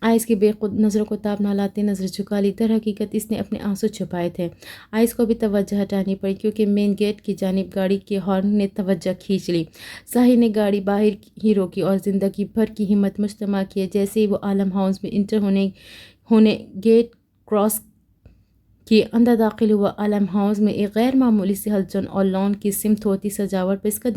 آئس کی بے خود نظروں کو تاب نہ لاتے نظر جھکا لی۔ در حقیقت اس نے اپنے آنسو چھپائے تھے۔ آئس کو بھی توجہ ہٹانی پڑی، کیونکہ مین گیٹ کی جانب گاڑی کے ہارن نے توجہ کھینچ لی۔ ساحر نے گاڑی باہر ہی روکی اور زندگی بھر کی ہمت مجتمع کیے جیسے ہی وہ عالم ہاؤس میں انٹر ہونے گیٹ کراس کہ اندر داخل ہوا۔ عالم ہاؤس میں ایک غیر معمولی سی ہلچل اور لان کی سمت ہوتی سجاوٹ پر اس کا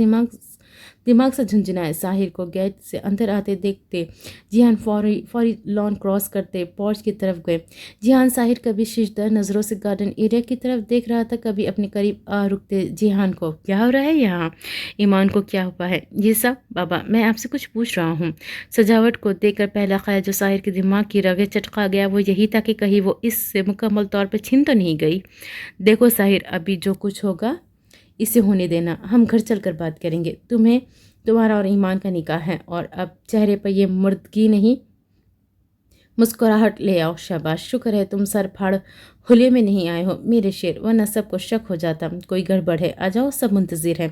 دماغ سے جھنجھنایا۔ ساحر کو گیٹ سے اندر آتے دیکھتے جیحان فوری لان کراس کرتے پورچ کی طرف گئے۔ جیحان ساحر کبھی ششدر نظروں سے گارڈن ایریا کی طرف دیکھ رہا تھا، کبھی اپنے قریب آ رکتے جیحان کو کیا ہو رہا ہے یہاں؟ ایمان کو کیا ہوا ہے یہ سب؟ بابا میں آپ سے کچھ پوچھ رہا ہوں۔ سجاوٹ کو دیکھ کر پہلا خیال جو ساحر کے دماغ کی رگیں چٹکا گیا وہ یہی تھا کہ کہیں وہ اس سے مکمل طور پر چھن تو نہیں گئی۔ دیکھو ساحر، ابھی جو کچھ ہوگا اسے ہونے دینا، ہم گھر چل کر بات کریں گے۔ تمہارا اور ایمان کا نکاح ہے، اور اب چہرے پر یہ مردگی نہیں، مسکراہٹ لے آؤ۔ شاباش، شکر ہے تم سر پھاڑ حلیے میں نہیں آئے ہو میرے شیر، ورنہ سب کو شک ہو جاتا کوئی گڑبڑ ہے۔ آ جاؤ، سب منتظر ہیں۔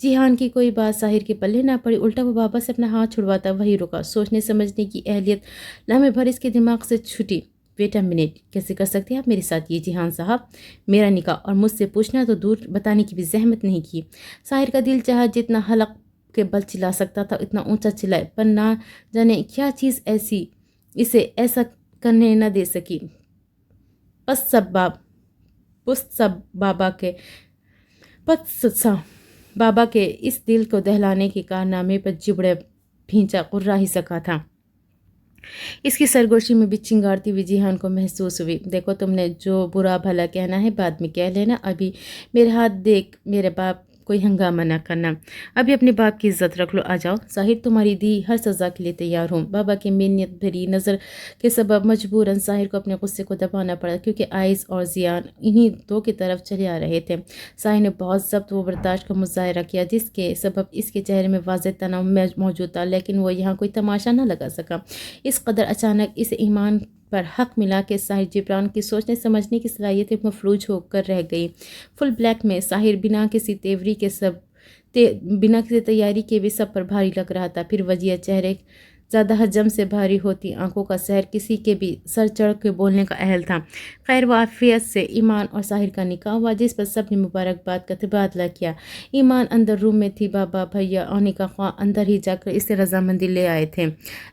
جیحان کی کوئی بات ساحر کے پلے نہ پڑی، الٹا وہ بابا سے اپنا ہاتھ چھڑواتا وہی رکا۔ سوچنے سمجھنے کی اہلیت لمحے بھر اس کے دماغ سے چھٹی۔ ویٹ اے منٹ، کیسے کر سکتے ہیں آپ میرے ساتھ یہ جیحان صاحب؟ میرا نکاح اور مجھ سے پوچھنا تو دور، بتانے کی بھی زحمت نہیں کی۔ ساحر کا دل چاہا جتنا حلق کے بل چلا سکتا تھا اتنا اونچا چلائے، پر نہ جانے کیا چیز ایسی اسے ایسا کرنے نہ دے سکی۔ پس سب بابا کے اس دل کو دہلانے کے کارنامے پر جبڑے بھینچا قرہ ہی سکا تھا۔ اس کی سرگوشی میں بھی چنگارتی ہوئی جیحان کو محسوس ہوئی۔ دیکھو تم نے جو برا بھلا کہنا ہے بعد میں کہہ لینا، ابھی میرے ہاتھ دیکھ میرے باپ کوئی ہنگامہ نہ کرنا، ابھی اپنے باپ کی عزت رکھ لو۔ آ جاؤ ساحر، تمہاری دی ہر سزا کے لیے تیار ہوں۔ بابا کی منت بھری نظر کے سبب مجبوراً ساحر کو اپنے غصے کو دبانا پڑا، کیونکہ آئس اور ضیاء انہی دو کی طرف چلے آ رہے تھے۔ ساحر نے بہت ضبط و برداشت کا مظاہرہ کیا، جس کے سبب اس کے چہرے میں واضح تناؤ موجود تھا، لیکن وہ یہاں کوئی تماشا نہ لگا سکا۔ اس قدر اچانک اسے ایمان پر حق ملا کہ ساحر جبران کی سوچنے سمجھنے کی صلاحیت مفلوج ہو کر رہ گئی۔ فل بلیک میں ساحر بنا کسی تیوری کے بنا کسی تیاری کے بھی سب پر بھاری لگ رہا تھا۔ پھر وجیہ چہرے زیادہ حجم سے بھاری ہوتی آنکھوں کا سحر کسی کے بھی سر چڑھ کے بولنے کا اہل تھا۔ خیر و عافیت سے ایمان اور ساحر کا نکاح ہوا، جس پر سب نے مبارکباد کا تبادلہ کیا۔ ایمان اندر روم میں تھی، بابا بھیا اور نکاح خواہ اندر ہی جا کر اسے رضامندی لے آئے تھے۔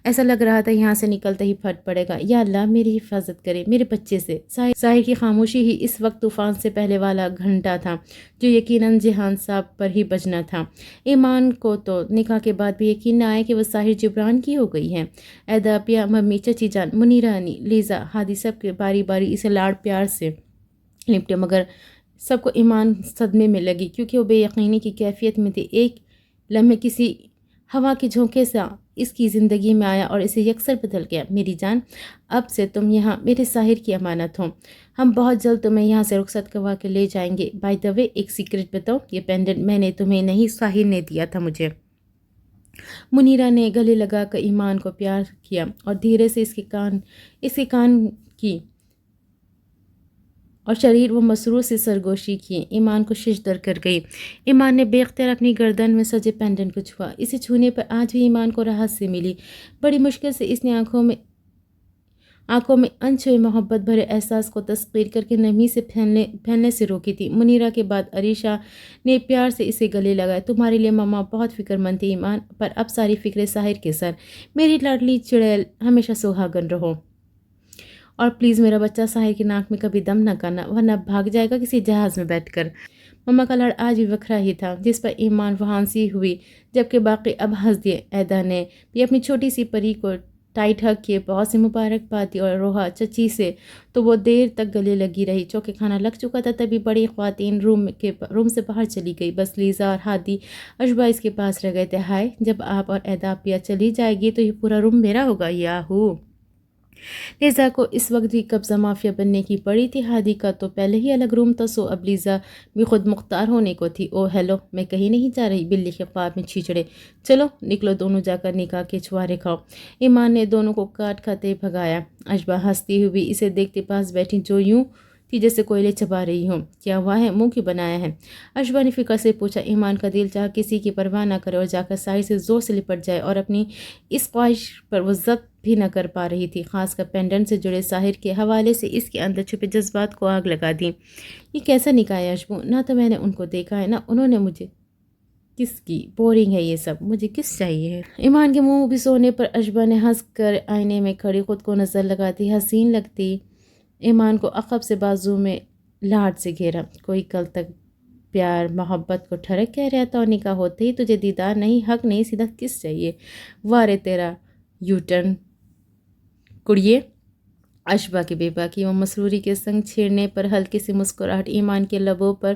ایسا لگ رہا تھا یہاں سے نکلتے ہی پھٹ پڑے گا۔ یا اللہ میری حفاظت کرے میرے بچے سے۔ ساحر کی خاموشی ہی اس وقت طوفان سے پہلے والا گھنٹا تھا جو یقیناً جہان صاحب پر ہی بجنا تھا۔ ایمان کو تو نکاح کے بعد بھی یقین نہ آیا کہ وہ ساحر جبران کی ہو گئی ہے۔ ایدا، پیا، ممی، چچی جان، منیرا انی، لیزا، ہادی سب کے باری باری اسے لاڑ پیار سے لپٹے، مگر سب کو ایمان صدمے میں لگی کیونکہ وہ بے یقینی کی کیفیت میں تھی۔ ایک لمحے کسی ہوا کے جھونکے سے اس کی زندگی میں آیا اور اسے یکسر بدل گیا۔ میری جان، اب سے تم یہاں میرے ساحر کی امانت ہو۔ ہم بہت جلد تمہیں یہاں سے رخصت کروا کے لے جائیں گے۔ بائی دا وے، ایک سیکرٹ بتاؤ، یہ پینڈنٹ میں نے تمہیں نہیں، ساحر نے دیا تھا مجھے۔ منیرا نے گلے لگا کر ایمان کو پیار کیا اور دھیرے سے اس کے کان کی اور شریر و مسرور سے سرگوشی کی۔ ایمان کو ششدر کر گئی۔ ایمان نے بے اختیار اپنی گردن میں سجے پینڈنٹ کو چھوا۔ اسے چھونے پر آج بھی ایمان کو راحت سے ملی۔ بڑی مشکل سے اس نے آنکھوں میں انچھوئے محبت بھرے احساس کو تسخیر کر کے نرمی سے پھیلنے سے روکی تھی۔ منیرا کے بعد عریشہ نے پیار سے اسے گلے لگایا۔ تمہارے لیے ماما بہت فکر مند تھی ایمان، پر اب ساری فکریں ساحر کے سر۔ میری لاڈلی چڑیل، ہمیشہ سہاگن رہو، اور پلیز میرا بچہ ساحر کی ناک میں کبھی دم نہ کرنا، ورنہ بھاگ جائے گا کسی جہاز میں بیٹھ کر۔ ماما کا لڑ آج بھی وکھرا ہی تھا، جس پر ایمان وہاں سی ہوئی، جبکہ باقی اب ہنس دیے۔ ایدا نے بھی اپنی چھوٹی سی پری کو ٹائٹ ہگ کیے بہت سی مبارکباد دی، اور روحا چچی سے تو وہ دیر تک گلے لگی رہی۔ چونکہ کھانا لگ چکا تھا تبھی بڑی خواتین روم سے باہر چلی گئی، بس لیزا اور ہادی اشبا اس کے پاس رہ گئے تھے۔ ہائے، جب آپ اور ایدا پیا چلی جائے گی تو یہ پورا روم میرا ہوگا۔ یاہو! لیزا کو اس وقت بھی قبضہ مافیا بننے کی پڑی تھی۔ ہادی کا تو پہلے ہی الگ روم تھا، سو اب لیزا بھی خود مختار ہونے کو تھی۔ او ہیلو، میں کہیں نہیں جا رہی، بلی کے خواب میں چھیچڑے۔ چلو نکلو، دونوں جا کر نکاح کے چھوارے کھاؤ۔ ایمان نے دونوں کو کاٹ کھاتے بھگایا۔ اشبا ہنستی ہوئی اسے دیکھتے پاس بیٹھی، جو یوں تھی جیسے کوئلے چبا رہی ہوں۔ کیا ہوا ہے، منہ کیوں بنایا ہے؟ اشبا نے فکر سے پوچھا۔ ایمان کا دل چاہ کسی کی پرواہ نہ کرے اور جا کر ساحر سے زور سے لپٹ جائے، اور اپنی اس خواہش پر وہ ضبط بھی نہ کر پا رہی تھی، خاص کر پینڈنٹ سے جڑے ساحر کے حوالے سے اس کے اندر چھپے جذبات کو آگ لگا دی۔ یہ کیسا نکاح ہے اشبو؟ نہ تو میں نے ان کو دیکھا ہے، نہ انہوں نے مجھے۔ کس کی بورنگ ہے یہ سب، مجھے کس چاہیے ہے؟ ایمان کے منہ بھی سونے پر اشبا نے ہنس کر آئینے میں کھڑی خود کو نظر لگاتی حسین لگتی ایمان کو عقب سے بازو میں لاڈ سے گھیرا۔ کوئی کل تک پیار محبت کو ٹھڑک کہہ رہا تھا، اور نکاح ہوتے ہی تجھے دیدار نہیں، حق نہیں، سیدھا کس چاہیے؟ وارے تیرا یو ٹرن کڑیے۔ اشبا کی بے باکی و مسروری کے سنگ چھیڑنے پر ہلکی سی مسکراہٹ ایمان کے لبوں پر،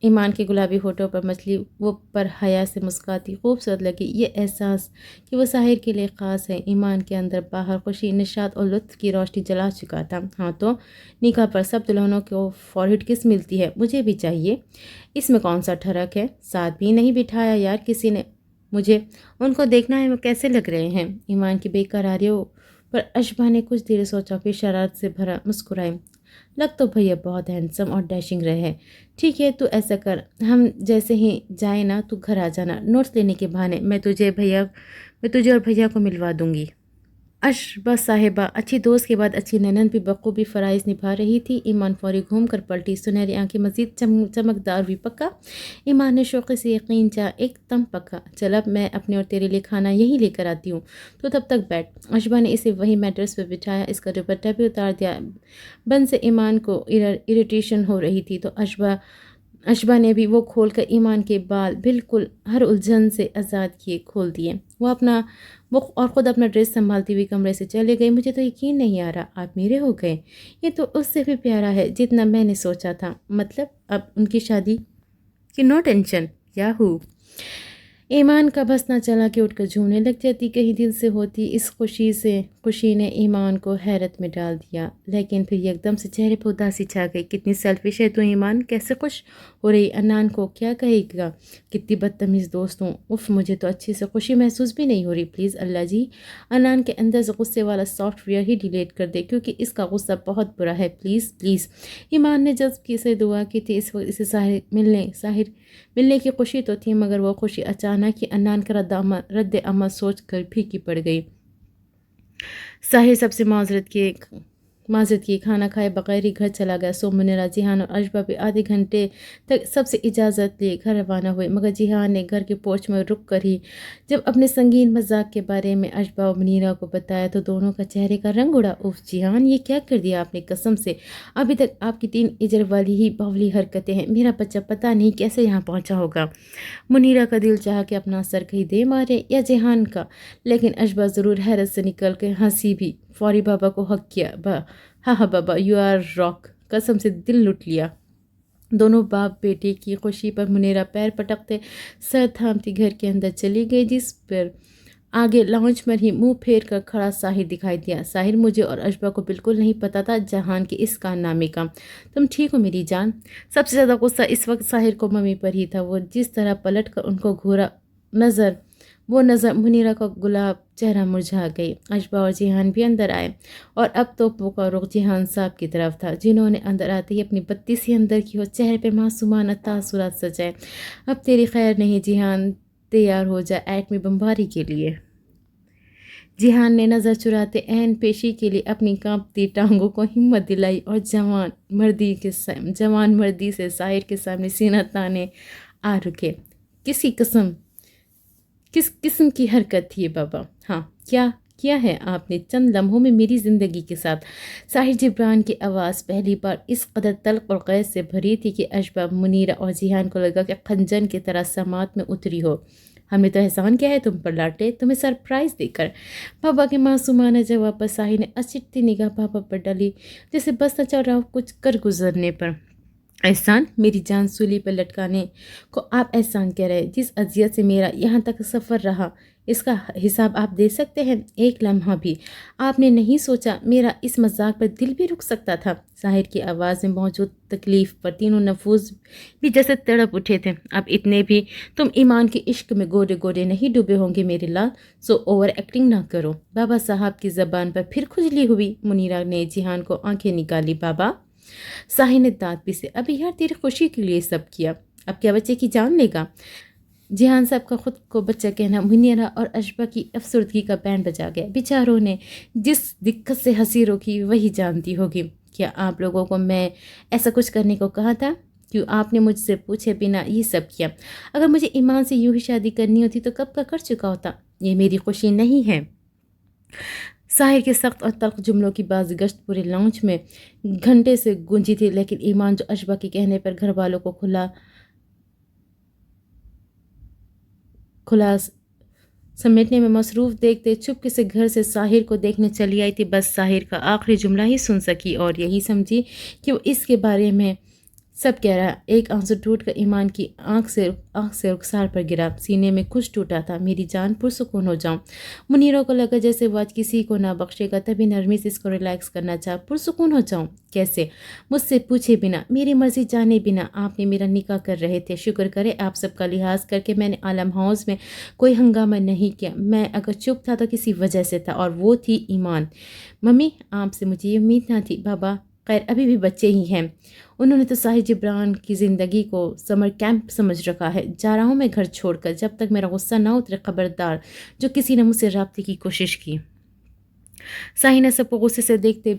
ایمان کے گلابی ہونٹوں پر مچلی، وہ پر حیا سے مسکاتی خوبصورت لگی۔ یہ احساس کہ وہ ساحر کے لیے خاص ہے، ایمان کے اندر باہر خوشی، نشاط اور لطف کی روشنی جلا چکا تھا۔ ہاں تو نکاح پر سب دلہنوں کو فورہیڈ کس ملتی ہے، مجھے بھی چاہیے۔ اس میں کون سا ٹھڑک ہے؟ ساتھ بھی نہیں بٹھایا یار کسی نے مجھے، ان کو دیکھنا ہے وہ کیسے لگ رہے ہیں۔ ایمان کی بے قراریوں پر اشبا نے کچھ دیر سوچا، پھر شرارت سے بھرا مسکرائی۔ لگ تو بھیا بہت ہینڈسم اور ڈیشنگ رہے ہیں۔ ٹھیک ہے، تو ایسا کر، ہم جیسے ہی جائیں نا تو گھر آ جانا، نوٹس لینے کے بہانے میں تجھے اور بھیا کو ملوا دوں گی۔ اشبا صاحبہ اچھی دوست کے بعد اچھی ننند بھی بخوبی فرائض نبھا رہی تھی۔ ایمان فوری گھوم کر پلٹی، سنہری آنکھیں مزید چمکدار ہوئی۔ پکا؟ ایمان نے شوقی سے یقین چاہا۔ ایک دم پکا۔ چل اب میں اپنے اور تیرے لیے کھانا یہیں لے کر آتی ہوں، تو تب تک بیٹھ۔ اشبا نے اسے وہی میٹرس پہ بٹھایا، اس کا دوپٹہ بھی اتار دیا۔ بن سے ایمان کو اریٹیشن ہو رہی تھی، تو اشبا نے بھی وہ کھول کر ایمان کے بال بالکل ہر الجھن سے آزاد کیے کھول دیے۔ وہ خود اپنا ڈریس سنبھالتی ہوئی کمرے سے چلے گئی۔ مجھے تو یقین نہیں آ رہا آپ میرے ہو گئے، یہ تو اس سے بھی پیارا ہے جتنا میں نے سوچا تھا۔ مطلب اب ان کی شادی کی نو ٹینشن؟ یاہو! ایمان کا بس نہ چلا کہ اٹھ کر جھومنے لگ جاتی، کہیں دل سے ہوتی اس خوشی نے ایمان کو حیرت میں ڈال دیا، لیکن پھر یکدم سے چہرے پہ اداسی چھا گئی۔ کتنی سیلفش ہے تو ایمان، کیسے خوش ہو رہی؟ انان کو کیا کہے گا؟ کتنی بدتمیز دوست ہوں، اف مجھے تو اچھے سے خوشی محسوس بھی نہیں ہو رہی، پلیز اللہ جی انان کے اندر سے غصے والا سافٹ ویئر ہی ڈیلیٹ کر دے، کیونکہ اس کا غصہ بہت برا ہے، پلیز پلیز۔ ایمان نے جذب سے دعا کی تھی، اس وقت اسے ساحر ملنے کی خوشی تو تھی، مگر وہ خوشی اچانک ہی انان کا رد عمل سوچ کر پھیکی پڑ گئی۔ ساحر سب سے معذرت کی کھانا کھائے بغیر ہی گھر چلا گیا۔ سو منیرا، جیہان اور اشبا بھی آدھے گھنٹے تک سب سے اجازت لیے گھر روانہ ہوئے، مگر جیہان نے گھر کے پورچ میں رک کر ہی جب اپنے سنگین مذاق کے بارے میں اشبا اور منیرا کو بتایا تو دونوں کا چہرے کا رنگ اڑا۔ اوف جیہان، یہ کیا کر دیا آپ نے؟ قسم سے ابھی تک آپ کی 3 اجر والی ہی باولی حرکتیں ہیں، میرا بچہ پتہ نہیں کیسے یہاں پہنچا ہوگا۔ منیرا کا دل چاہا کہ اپنا سر کہیں دے مارے یا جیہان کا، لیکن اشبا ضرور حیرت سے نکل کے ہنسی بھی، فوری بابا کو حق کیا۔ ہاں بابا، یو آر راک، قسم سے دل لٹ لیا۔ دونوں باپ بیٹے کی خوشی پر منیرا پیر پٹکتے سر تھامتی گھر کے اندر چلی گئی، جس پر آگے لاؤنج پر ہی منہ پھیر کر کھڑا ساحر دکھائی دیا۔ ساحر، مجھے اور اشبا کو بالکل نہیں پتا تھا جہان کے اس کارنامے کا۔ تم ٹھیک ہو میری جان؟ سب سے زیادہ غصہ اس وقت ساحر کو ممی پر ہی تھا۔ وہ جس طرح پلٹ کر ان کو گھورا، وہ نظر منیرا کا گلاب چہرہ مرجھا گئی۔ اشبا اور جیہان بھی اندر آئے، اور اب توپوں کا رخ جیہان صاحب کی طرف تھا، جنہوں نے اندر آتے ہی اپنی بتی سی اندر کی اور چہرے پہ معصومانہ تاثرات سجائے۔ اب تیری خیر نہیں جیہان، تیار ہو جا ایٹمی بمباری کے لیے۔ جیہان نے نظر چراتے عین پیشی کے لیے اپنی کانپتی ٹانگوں کو ہمت دلائی اور جوان مردی سے ساحر کے سامنے سینہ تانے آ رکے۔ کس قسم کی حرکت تھی یہ بابا؟ ہاں کیا ہے آپ نے چند لمحوں میں میری زندگی کے ساتھ؟ ساحر جبران کی آواز پہلی بار اس قدر طلق اور غیظ سے بھری تھی کہ اشبا، منیرا اور جیہان کو لگا کہ خنجر کی طرح سماعت میں اتری ہو۔ ہم نے تو احسان کیا ہے تم پر لاٹے، تمہیں سرپرائز دے کر۔ بابا کے معصومانہ جواب پر ساحر نے اچھتی نگاہ بابا پر ڈالی، جسے بس نہ چل رہا ہو کچھ کر گزرنے پر۔ احسان؟ میری جان سولی پر لٹکانے کو آپ احسان کہہ رہے؟ جس اذیت سے میرا یہاں تک سفر رہا، اس کا حساب آپ دے سکتے ہیں؟ ایک لمحہ بھی آپ نے نہیں سوچا میرا اس مذاق پر دل بھی رک سکتا تھا؟ ساحر کی آواز میں موجود تکلیف پر تینوں نفوذ بھی جیسے تڑپ اٹھے تھے۔ اب اتنے بھی تم ایمان کے عشق میں گورے نہیں ڈوبے ہوں گے میرے لال، سو اوور ایکٹنگ نہ کرو۔ بابا صاحب کی زبان پر پھر کھجلی ہوئی۔ منیرا نے جیہان کو آنکھیں نکالی۔ بابا، ساحر نے دانت پیسے، ابھی یار تیری خوشی کے لیے سب کیا، اب کیا بچے کی جان لے گا؟ جیہان صاحب کا خود کو بچہ کہنا منیرا اور اشبا کی افسردگی کا بینڈ بجا گیا۔ بیچاروں نے جس دقت سے ہنسی روکی وہی جانتی ہوگی۔ کیا آپ لوگوں کو میں ایسا کچھ کرنے کو کہا تھا؟ کیوں آپ نے مجھ سے پوچھے بنا یہ سب کیا؟ اگر مجھے ایمان سے یوں ہی شادی کرنی ہوتی تو کب کا کر چکا ہوتا۔ یہ میری خوشی نہیں ہے۔ ساحر کے سخت اور تلخ جملوں کی بازگشت پورے لاؤنج میں گھنٹے سے گونجی تھی، لیکن ایمان جو اشبا کے کہنے پر گھر والوں کو کھلا سمیٹنے میں مصروف دیکھتے چپکے سے گھر سے ساحر کو دیکھنے چلی آئی تھی، بس ساحر کا آخری جملہ ہی سن سکی اور یہی سمجھی کہ وہ اس کے بارے میں سب کہہ رہا۔ ایک آنسو ٹوٹ کر ایمان کی آنکھ سے رخسار پر گرا، سینے میں کچھ ٹوٹا تھا۔ میری جان، پرسکون ہو جاؤں۔ منیرا کو لگا جیسے وہ آج کسی کو نہ بخشے گا، تبھی نرمی سے اس کو ریلیکس کرنا چاہا۔ پرسکون ہو جاؤں کیسے؟ مجھ سے پوچھے بنا، میری مرضی جانے بنا آپ نے میرا نکاح کر رہے تھے۔ شکر کرے آپ سب کا لحاظ کر کے میں نے عالم ہاؤس میں کوئی ہنگامہ نہیں کیا۔ میں اگر چپ تھا تو کسی وجہ سے تھا، اور وہ تھی ایمان۔ ممی، آپ سے مجھے یہ امید نہ تھی۔ بابا، خیر ابھی بھی بچے ہی ہیں، انہوں نے تو ساحر جبران کی زندگی کو سمر کیمپ سمجھ رکھا ہے۔ جا رہا ہوں میں گھر چھوڑ کر، جب تک میرا غصہ نہ اترے۔ خبردار جو کسی نے مجھ سے رابطے کی کوشش کی۔ ساحر نے سب کو غصے سے دیکھتے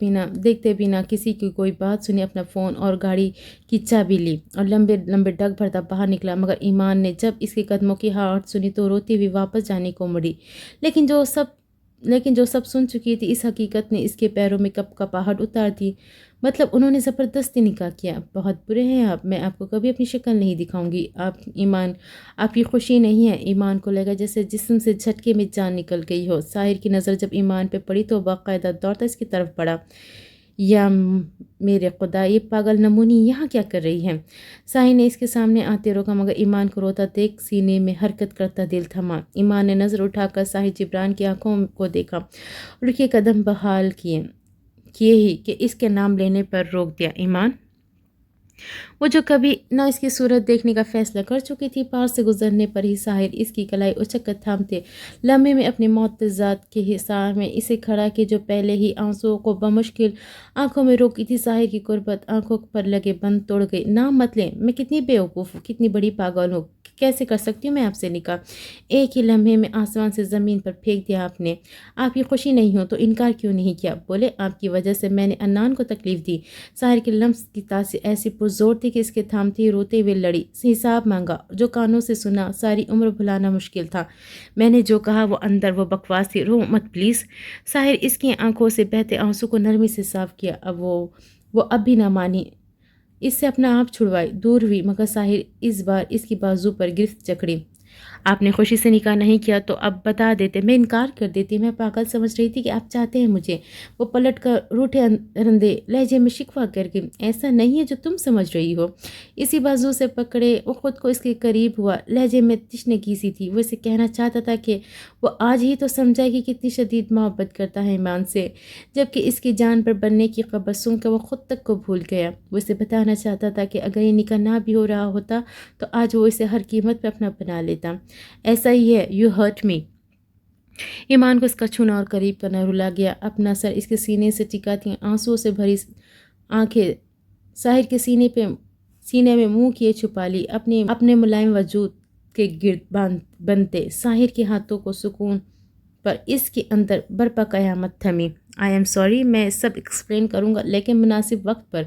بنا کسی کی کوئی بات سنی، اپنا فون اور گاڑی کی چابی لی اور لمبے ڈگ بھرتا باہر نکلا، مگر ایمان نے جب اس کے قدموں کی ہارٹ سنی تو روتی ہوئی واپس جانے کو مڑی، لیکن جو سب سن چکی تھی، اس حقیقت نے اس کے پیروں میں کپاہٹ اتار دی۔ مطلب انہوں نے زبردستی نکاح کیا؟ بہت برے ہیں آپ، میں آپ کو کبھی اپنی شکل نہیں دکھاؤں گی۔ ایمان، آپ کی خوشی نہیں ہے؟ ایمان کو لگا جیسے جسم سے جھٹکے میں جان نکل گئی ہو۔ ساحر کی نظر جب ایمان پہ پڑی تو باقاعدہ دوڑتا اس کی طرف بڑھا۔ یا میرے خدا، یہ پاگل نمونی یہاں کیا کر رہی ہے؟ ساحر نے اس کے سامنے آتے روکا، مگر ایمان کو روتا دیکھ سینے میں حرکت کرتا دل تھما۔ ایمان نے نظر اٹھا کر ساحر جبران کی آنکھوں کو دیکھا، رکے قدم بحال کیے ہی کہ اس کے نام لینے پر روک دیا۔ ایمان، وہ جو کبھی نہ اس کی صورت دیکھنے کا فیصلہ کر چکی تھی، پاس سے گزرنے پر ہی ساحر اس کی کلائی اچک کر تھامتے لمحے میں اپنی معتزات کے حصار میں اسے کھڑا کہ جو پہلے ہی آنسوؤں کو بمشکل آنکھوں میں روکی تھی۔ ساحر کی قربت آنکھوں پر لگے بند توڑ گئی۔ نام مت لیں، میں کتنی بیوقوف ہوں، کتنی بڑی پاگل ہوں، کیسے کر سکتی ہوں میں آپ سے نکاح؟ ایک ہی لمحے میں آسمان سے زمین پر پھینک دیا آپ نے۔ آپ کی خوشی نہیں ہو تو انکار کیوں نہیں کیا؟ بولے، آپ کی وجہ سے میں نے عدنان کو تکلیف دی۔ ساحر کے لمس کی تاثیر ایسی پرزور تھی کہ اس کے تھامتے روتے ہوئے لڑی۔ حساب مانگا، جو کانوں سے سنا ساری عمر بھلانا مشکل تھا۔ میں نے جو کہا وہ اندر وہ بکواس تھی، رو مت پلیز۔ ساحر اس کی آنکھوں سے بہتے آنسو کو نرمی سے صاف کیا۔ وہ اب بھی نہ مانی، اس سے اپنا آپ چھڑوائی، دور ہوئی، مگر ساحر اس بار اس کی بازو پر گرفت جکڑی۔ آپ نے خوشی سے نکاح نہیں کیا تو اب بتا دیتے، میں انکار کر دیتی۔ میں پاگل سمجھ رہی تھی کہ آپ چاہتے ہیں مجھے۔ وہ پلٹ کر روٹھے رندے لہجے میں شکوہ کر کے، ایسا نہیں ہے جو تم سمجھ رہی ہو۔ اسی بازو سے پکڑے وہ خود کو اس کے قریب ہوا، لہجے میں تشنگی سی تھی۔ وہ اسے کہنا چاہتا تھا کہ وہ آج ہی تو سمجھائے کہ کتنی شدید محبت کرتا ہے ایمان سے، جبکہ اس کی جان پر بننے کی خبر سن کر وہ خود تک کو بھول گیا۔ وہ اسے بتانا چاہتا تھا کہ اگر یہ نکاح نہ بھی ہو رہا ہوتا تو آج وہ اسے ہر قیمت پہ اپنا بنا لیتا۔ ایسا ہی ہے، یو ہرٹ می۔ ایمان کو اس کا چھونا اور قریب کرنا رلا گیا۔ اپنا سر اس کے سینے سے ٹکاتی آنسوؤں سے بھری آنکھیں ساحر کے سینے میں منہ کیے چھپا لی، اپنے ملائم وجود کے گرد بنتے ساحر کے ہاتھوں کو سکون پر اس کے اندر برپا قیامت تھمی۔ آئی ایم سوری، میں سب ایکسپلین کروں گا لیکن مناسب وقت پر۔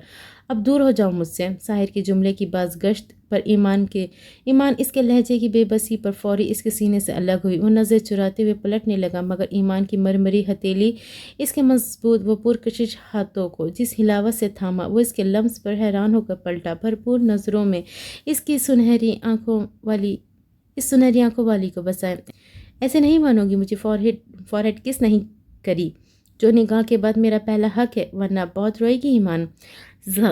اب دور ہو جاؤ مجھ سے۔ ساحر کے جملے کی باز گشت پر ایمان اس کے لہجے کی بے بسی پر فوری اس کے سینے سے الگ ہوئی۔ وہ نظر چراتے ہوئے پلٹنے لگا، مگر ایمان کی مرمری ہتھیلی اس کے مضبوط و پرکشش ہاتھوں کو جس ہلاوت سے تھاما، وہ اس کے لمس پر حیران ہو کر پلٹا۔ بھرپور نظروں میں اس سنہری آنکھوں والی کو بسائے۔ ایسے نہیں مانو گی مجھے فورہیڈ کس نہیں کری، جو نکاح کے بعد میرا پہلا حق ہے، ورنہ بہت روئے گی ایمان۔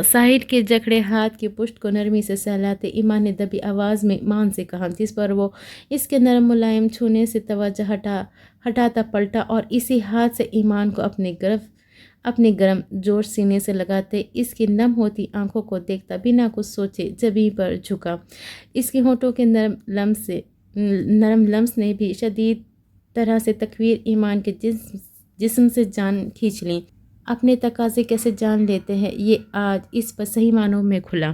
ساحر کے جکڑے ہاتھ کی پشت کو نرمی سے سہلاتے ایمان نے دبی آواز میں مان سے کہا، جس پر وہ اس کے نرم ملائم چھونے سے توجہ ہٹاتا پلٹا اور اسی ہاتھ سے ایمان کو اپنے گرم جوش سینے سے لگاتے اس کی نم ہوتی آنکھوں کو دیکھتا بنا کچھ سوچے زمین پر جھکا۔ اس کے ہونٹوں کے نرم لمس نے بھی شدید طرح سے تکویر ایمان کے جسم سے جان کھینچ لی۔ اپنے تقاضے کیسے جان لیتے ہیں، یہ آج اس پر صحیح معنوں میں کھلا۔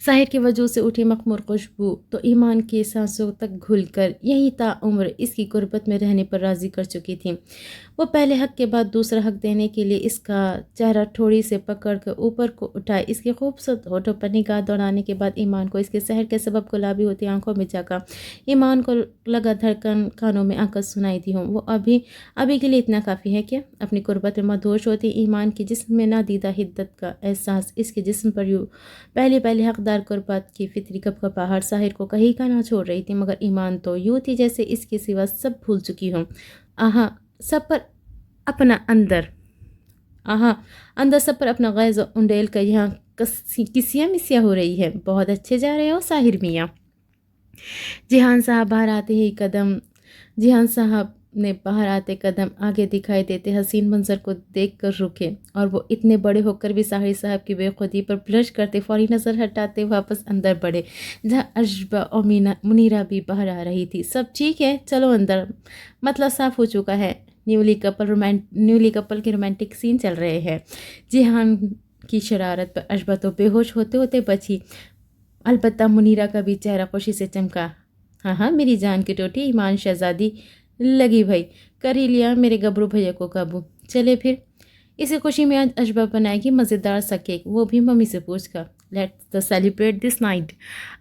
ساحر کے وجود سے اٹھی مخمور خوشبو تو ایمان کی سانسوں تک گھل کر یہی تا عمر اس کی غربت میں رہنے پر راضی کر چکی تھی۔ وہ پہلے حق کے بعد دوسرا حق دینے کے لیے اس کا چہرہ تھوڑی سے پکڑ کر اوپر کو اٹھائے، اس کے خوبصورت ہونٹوں پر نگاہ دوڑانے کے بعد ایمان کو اس کے سحر کے سبب گلابی ہوتی آنکھوں میں جھانکا۔ ایمان کو لگا دھڑکن کانوں میں آ کر سنائی دی ہوں۔ وہ ابھی کے لیے اتنا کافی ہے کیا؟ اپنی قربت میں مدہوش ہوتی ایمان کے جسم میں نادیدہ حدت کا احساس اس کے جسم پر یوں پہلے حقدار قربت کی فطری کپکپاہٹ ساحر کو کہیں کا نہ چھوڑ رہی تھی، مگر ایمان تو یوں تھی جیسے اس کے سوا سب بھول چکی ہوں۔ سب پر اپنا غیظ انڈیل کر یہاں کسیاں مسیاں ہو رہی ہے۔ بہت اچھے جا رہے ہو ساحر میاں۔ جہان صاحب نے باہر آتے قدم آگے دکھائی دیتے حسین منظر کو دیکھ کر رکے، اور وہ اتنے بڑے ہو کر بھی ساحر صاحب کی بے خودی پر بلش کرتے فوری نظر ہٹاتے واپس اندر بڑھے، جہاں اشبا اور منیرہ بھی باہر آ رہی تھی۔ سب ٹھیک ہے، چلو اندر، مسئلہ صاف ہو چکا ہے۔ نیولی کپل کے رومانٹک سین چل رہے ہیں۔ جہان کی شرارت پر اشبا تو بے ہوش ہوتے بچی، البتہ منیرہ کا بھی چہرہ خوشی سے چمکا۔ ہاں میری جان کی ٹوٹی، ایمان شہزادی لگی بھائی، کر ہی لیا میرے گبرو بھیا کو قابو۔ چلے پھر، اسی خوشی میں آج اشبا بنائے گی مزیدار سا کیک، وہ بھی ممی سے پوچھ کر۔ Let's celebrate this night.